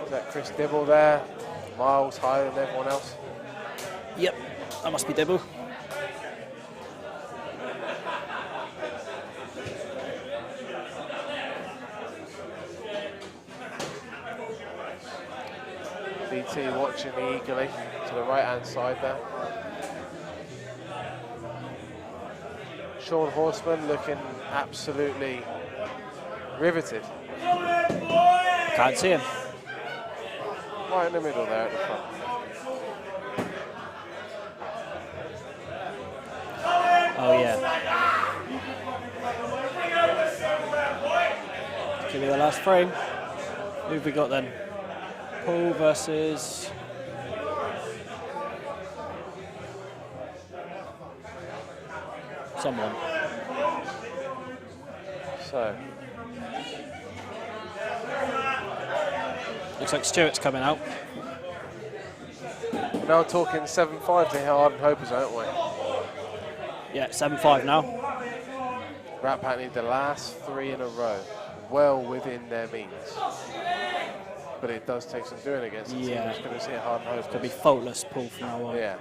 is that Chris Dibble there? Miles higher than everyone else. Yep, that must be Dibble. BT watching eagerly to the right-hand side there. Sean Horseman looking absolutely riveted. Can't see him. Right in the middle there at the front. Oh yeah. Give me the last frame. Who have we got then? Paul versus someone. So, Looks like Stuart's coming out. we're now talking 7-5 to Hard and Hopers, aren't we? Yeah, 7-5 now. Rat Pack need the last 3 in a row, well within their means. But it does take some doing against the team Yeah. who's going to hit Hard and Hopers. Could be faultless Paul from now on. Yeah.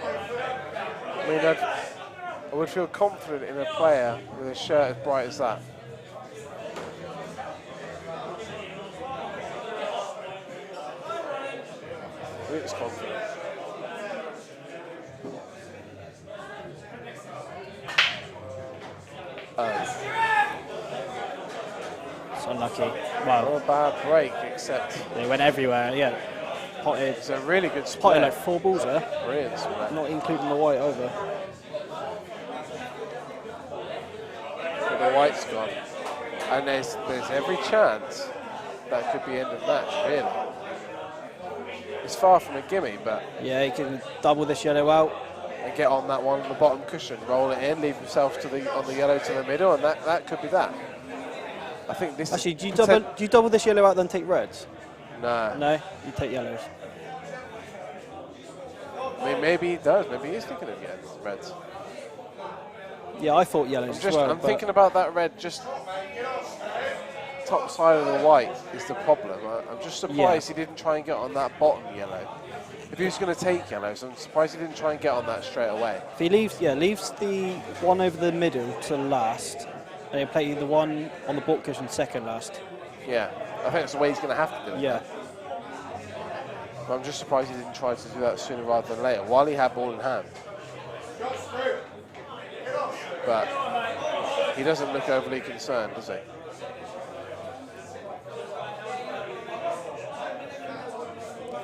I mean, I would feel confident in a player with a shirt as bright as that. Looks confident. It's unlucky. Not Wow, a bad break, except they went everywhere. Yeah, potted. it's a really good Potted split. like 4 balls there, Brilliant split. not including the white over. But the white's gone. And there's every chance that could be end of match, really. It's far from a gimme, but Yeah, he can double this yellow out. and get on that one on the bottom cushion, roll it in, leave himself on the yellow to the middle, and that could be that. I think this Actually, is do you double this yellow out then take reds? Nah. No, you take yellows. I mean, maybe he does. Maybe he's thinking of getting reds. Yeah, I thought yellows as well. I'm but thinking about that red. Just top side of the white is the problem. I'm just surprised he didn't try and get on that bottom yellow. If he was going to take yellows, I'm surprised he didn't try and get on that straight away. if he leaves the one over the middle to last, and he'll play the one on the baulk cushion second last. Yeah, I think that's the way he's going to have to do it. Yeah. But I'm just surprised he didn't try to do that sooner rather than later, while he had ball in hand. But he doesn't look overly concerned, does he?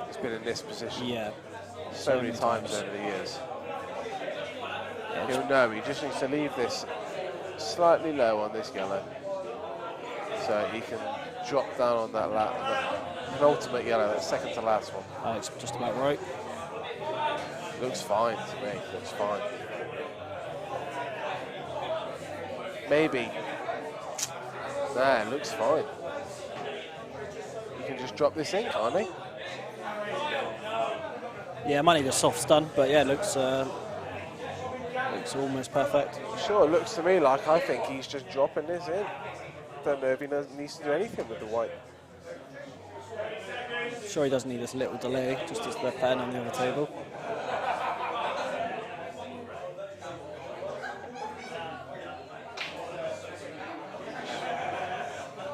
He's been in this position Yeah. so many times over the years. He'll know he just needs to leave this slightly low on this yellow, so he can drop down on that penultimate yellow, that second to last one. That's just about right. Looks fine to me, looks fine. Maybe. Nah, it looks fine. You can just drop this in, can't he? Yeah, might need a soft stun, but yeah, looks almost perfect. Sure, it looks to me like I think he's just dropping this in. Don't know if he needs to do anything with the white. Sure, he doesn't need this little delay, just as they're playing on the other table.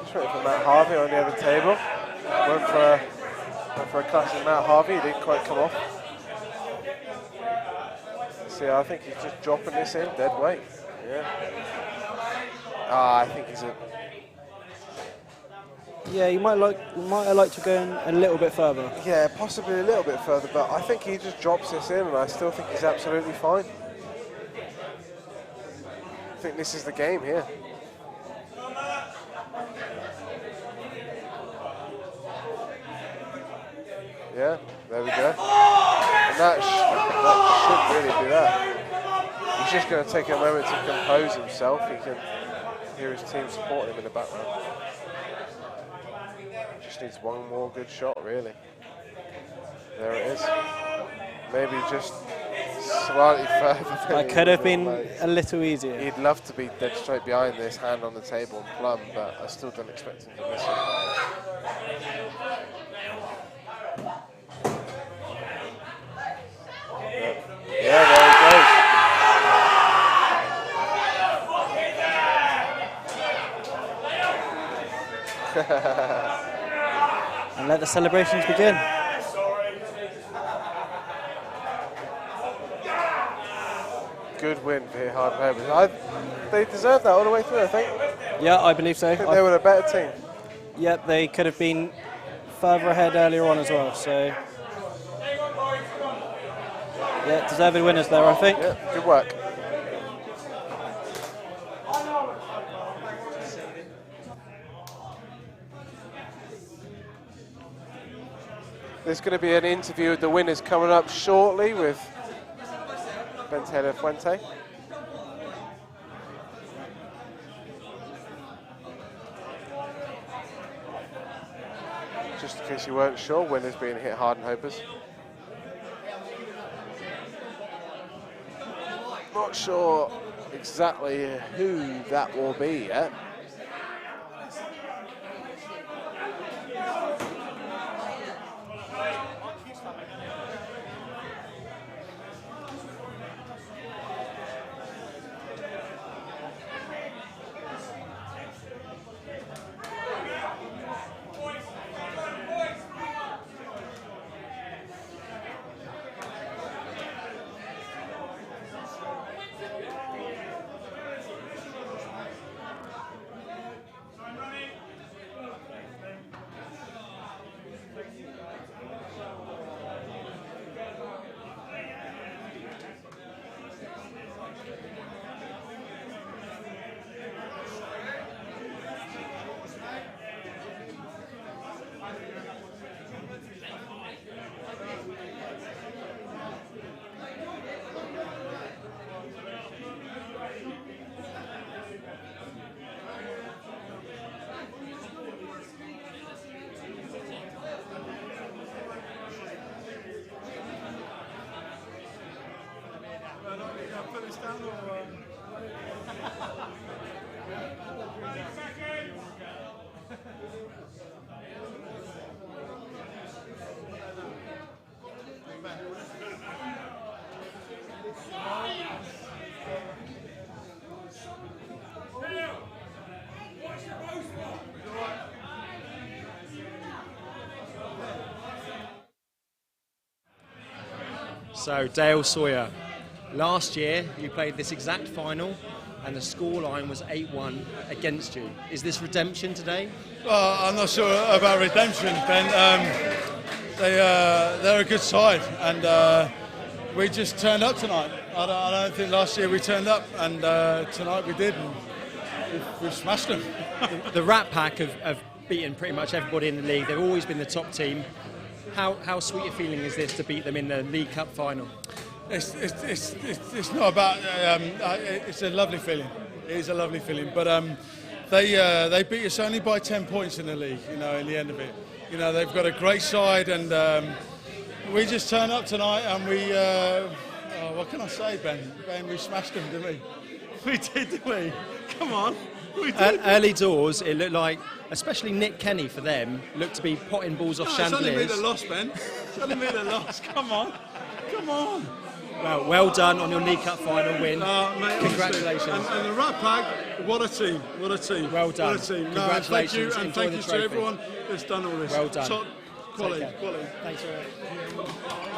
Just waiting for Matt Harvey on the other table. Went for a classic Matt Harvey, he didn't quite come off. See, I think he's just dropping this in, dead weight. Yeah. I think he's a... Yeah, he might have liked to go in a little bit further. Yeah, possibly a little bit further, but I think he just drops this in, and I still think he's absolutely fine. I think this is the game here. Yeah, there we go. And that should really be that. He's just going to take a moment to compose himself. He can hear his team supporting him in the background. Just needs one more good shot, really. There it is. Maybe just slightly further. That could have been a little easier. He'd love to be dead straight behind this, hand on the table and plumb, but I still don't expect him to miss it. Yeah, there he goes. And let the celebrations begin. Good win for here, Hard Neighbours. They deserved that all the way through, I think. Yeah, I believe so. I think they were a better team. Yep, they could have been further ahead earlier on as well. So, yeah, deserved winners there, I think. Yeah, good work. There's going to be an interview with the winners coming up shortly with Bentele Fuente. Just in case you weren't sure, winners being hit hard and hopers. Not sure exactly who that will be yet. So, Dale Sawyer, last year you played this exact final and the scoreline was 8-1 against you. Is this redemption today? Well, I'm not sure about redemption, Ben. They're a good side and we just turned up tonight. I don't think last year we turned up and tonight we did and we smashed them. The Rat Pack have beaten pretty much everybody in the league. They've always been the top team. How sweet a feeling is this to beat them in the League Cup final? It's not about. It's a lovely feeling. It is a lovely feeling. But they beat us only by 10 points in the league. You know, in the end of it, you know they've got a great side, and we just turned up tonight, and we. What can I say, Ben? Ben, we smashed them, didn't we? We did, didn't we? Come on. We did. Early doors, it looked like, especially Nick Kenny for them, looked to be potting balls off chandeliers. It's only me that lost, Ben. It's only me that lost. Come on. Come on. Well done on your League Cup final win. Mate, congratulations. And the Rat Pack, what a team. What a team. Well done. What a team. Congratulations. Thank you, and thank you to everyone that's done all this. Well done. Top quality. Thanks very much.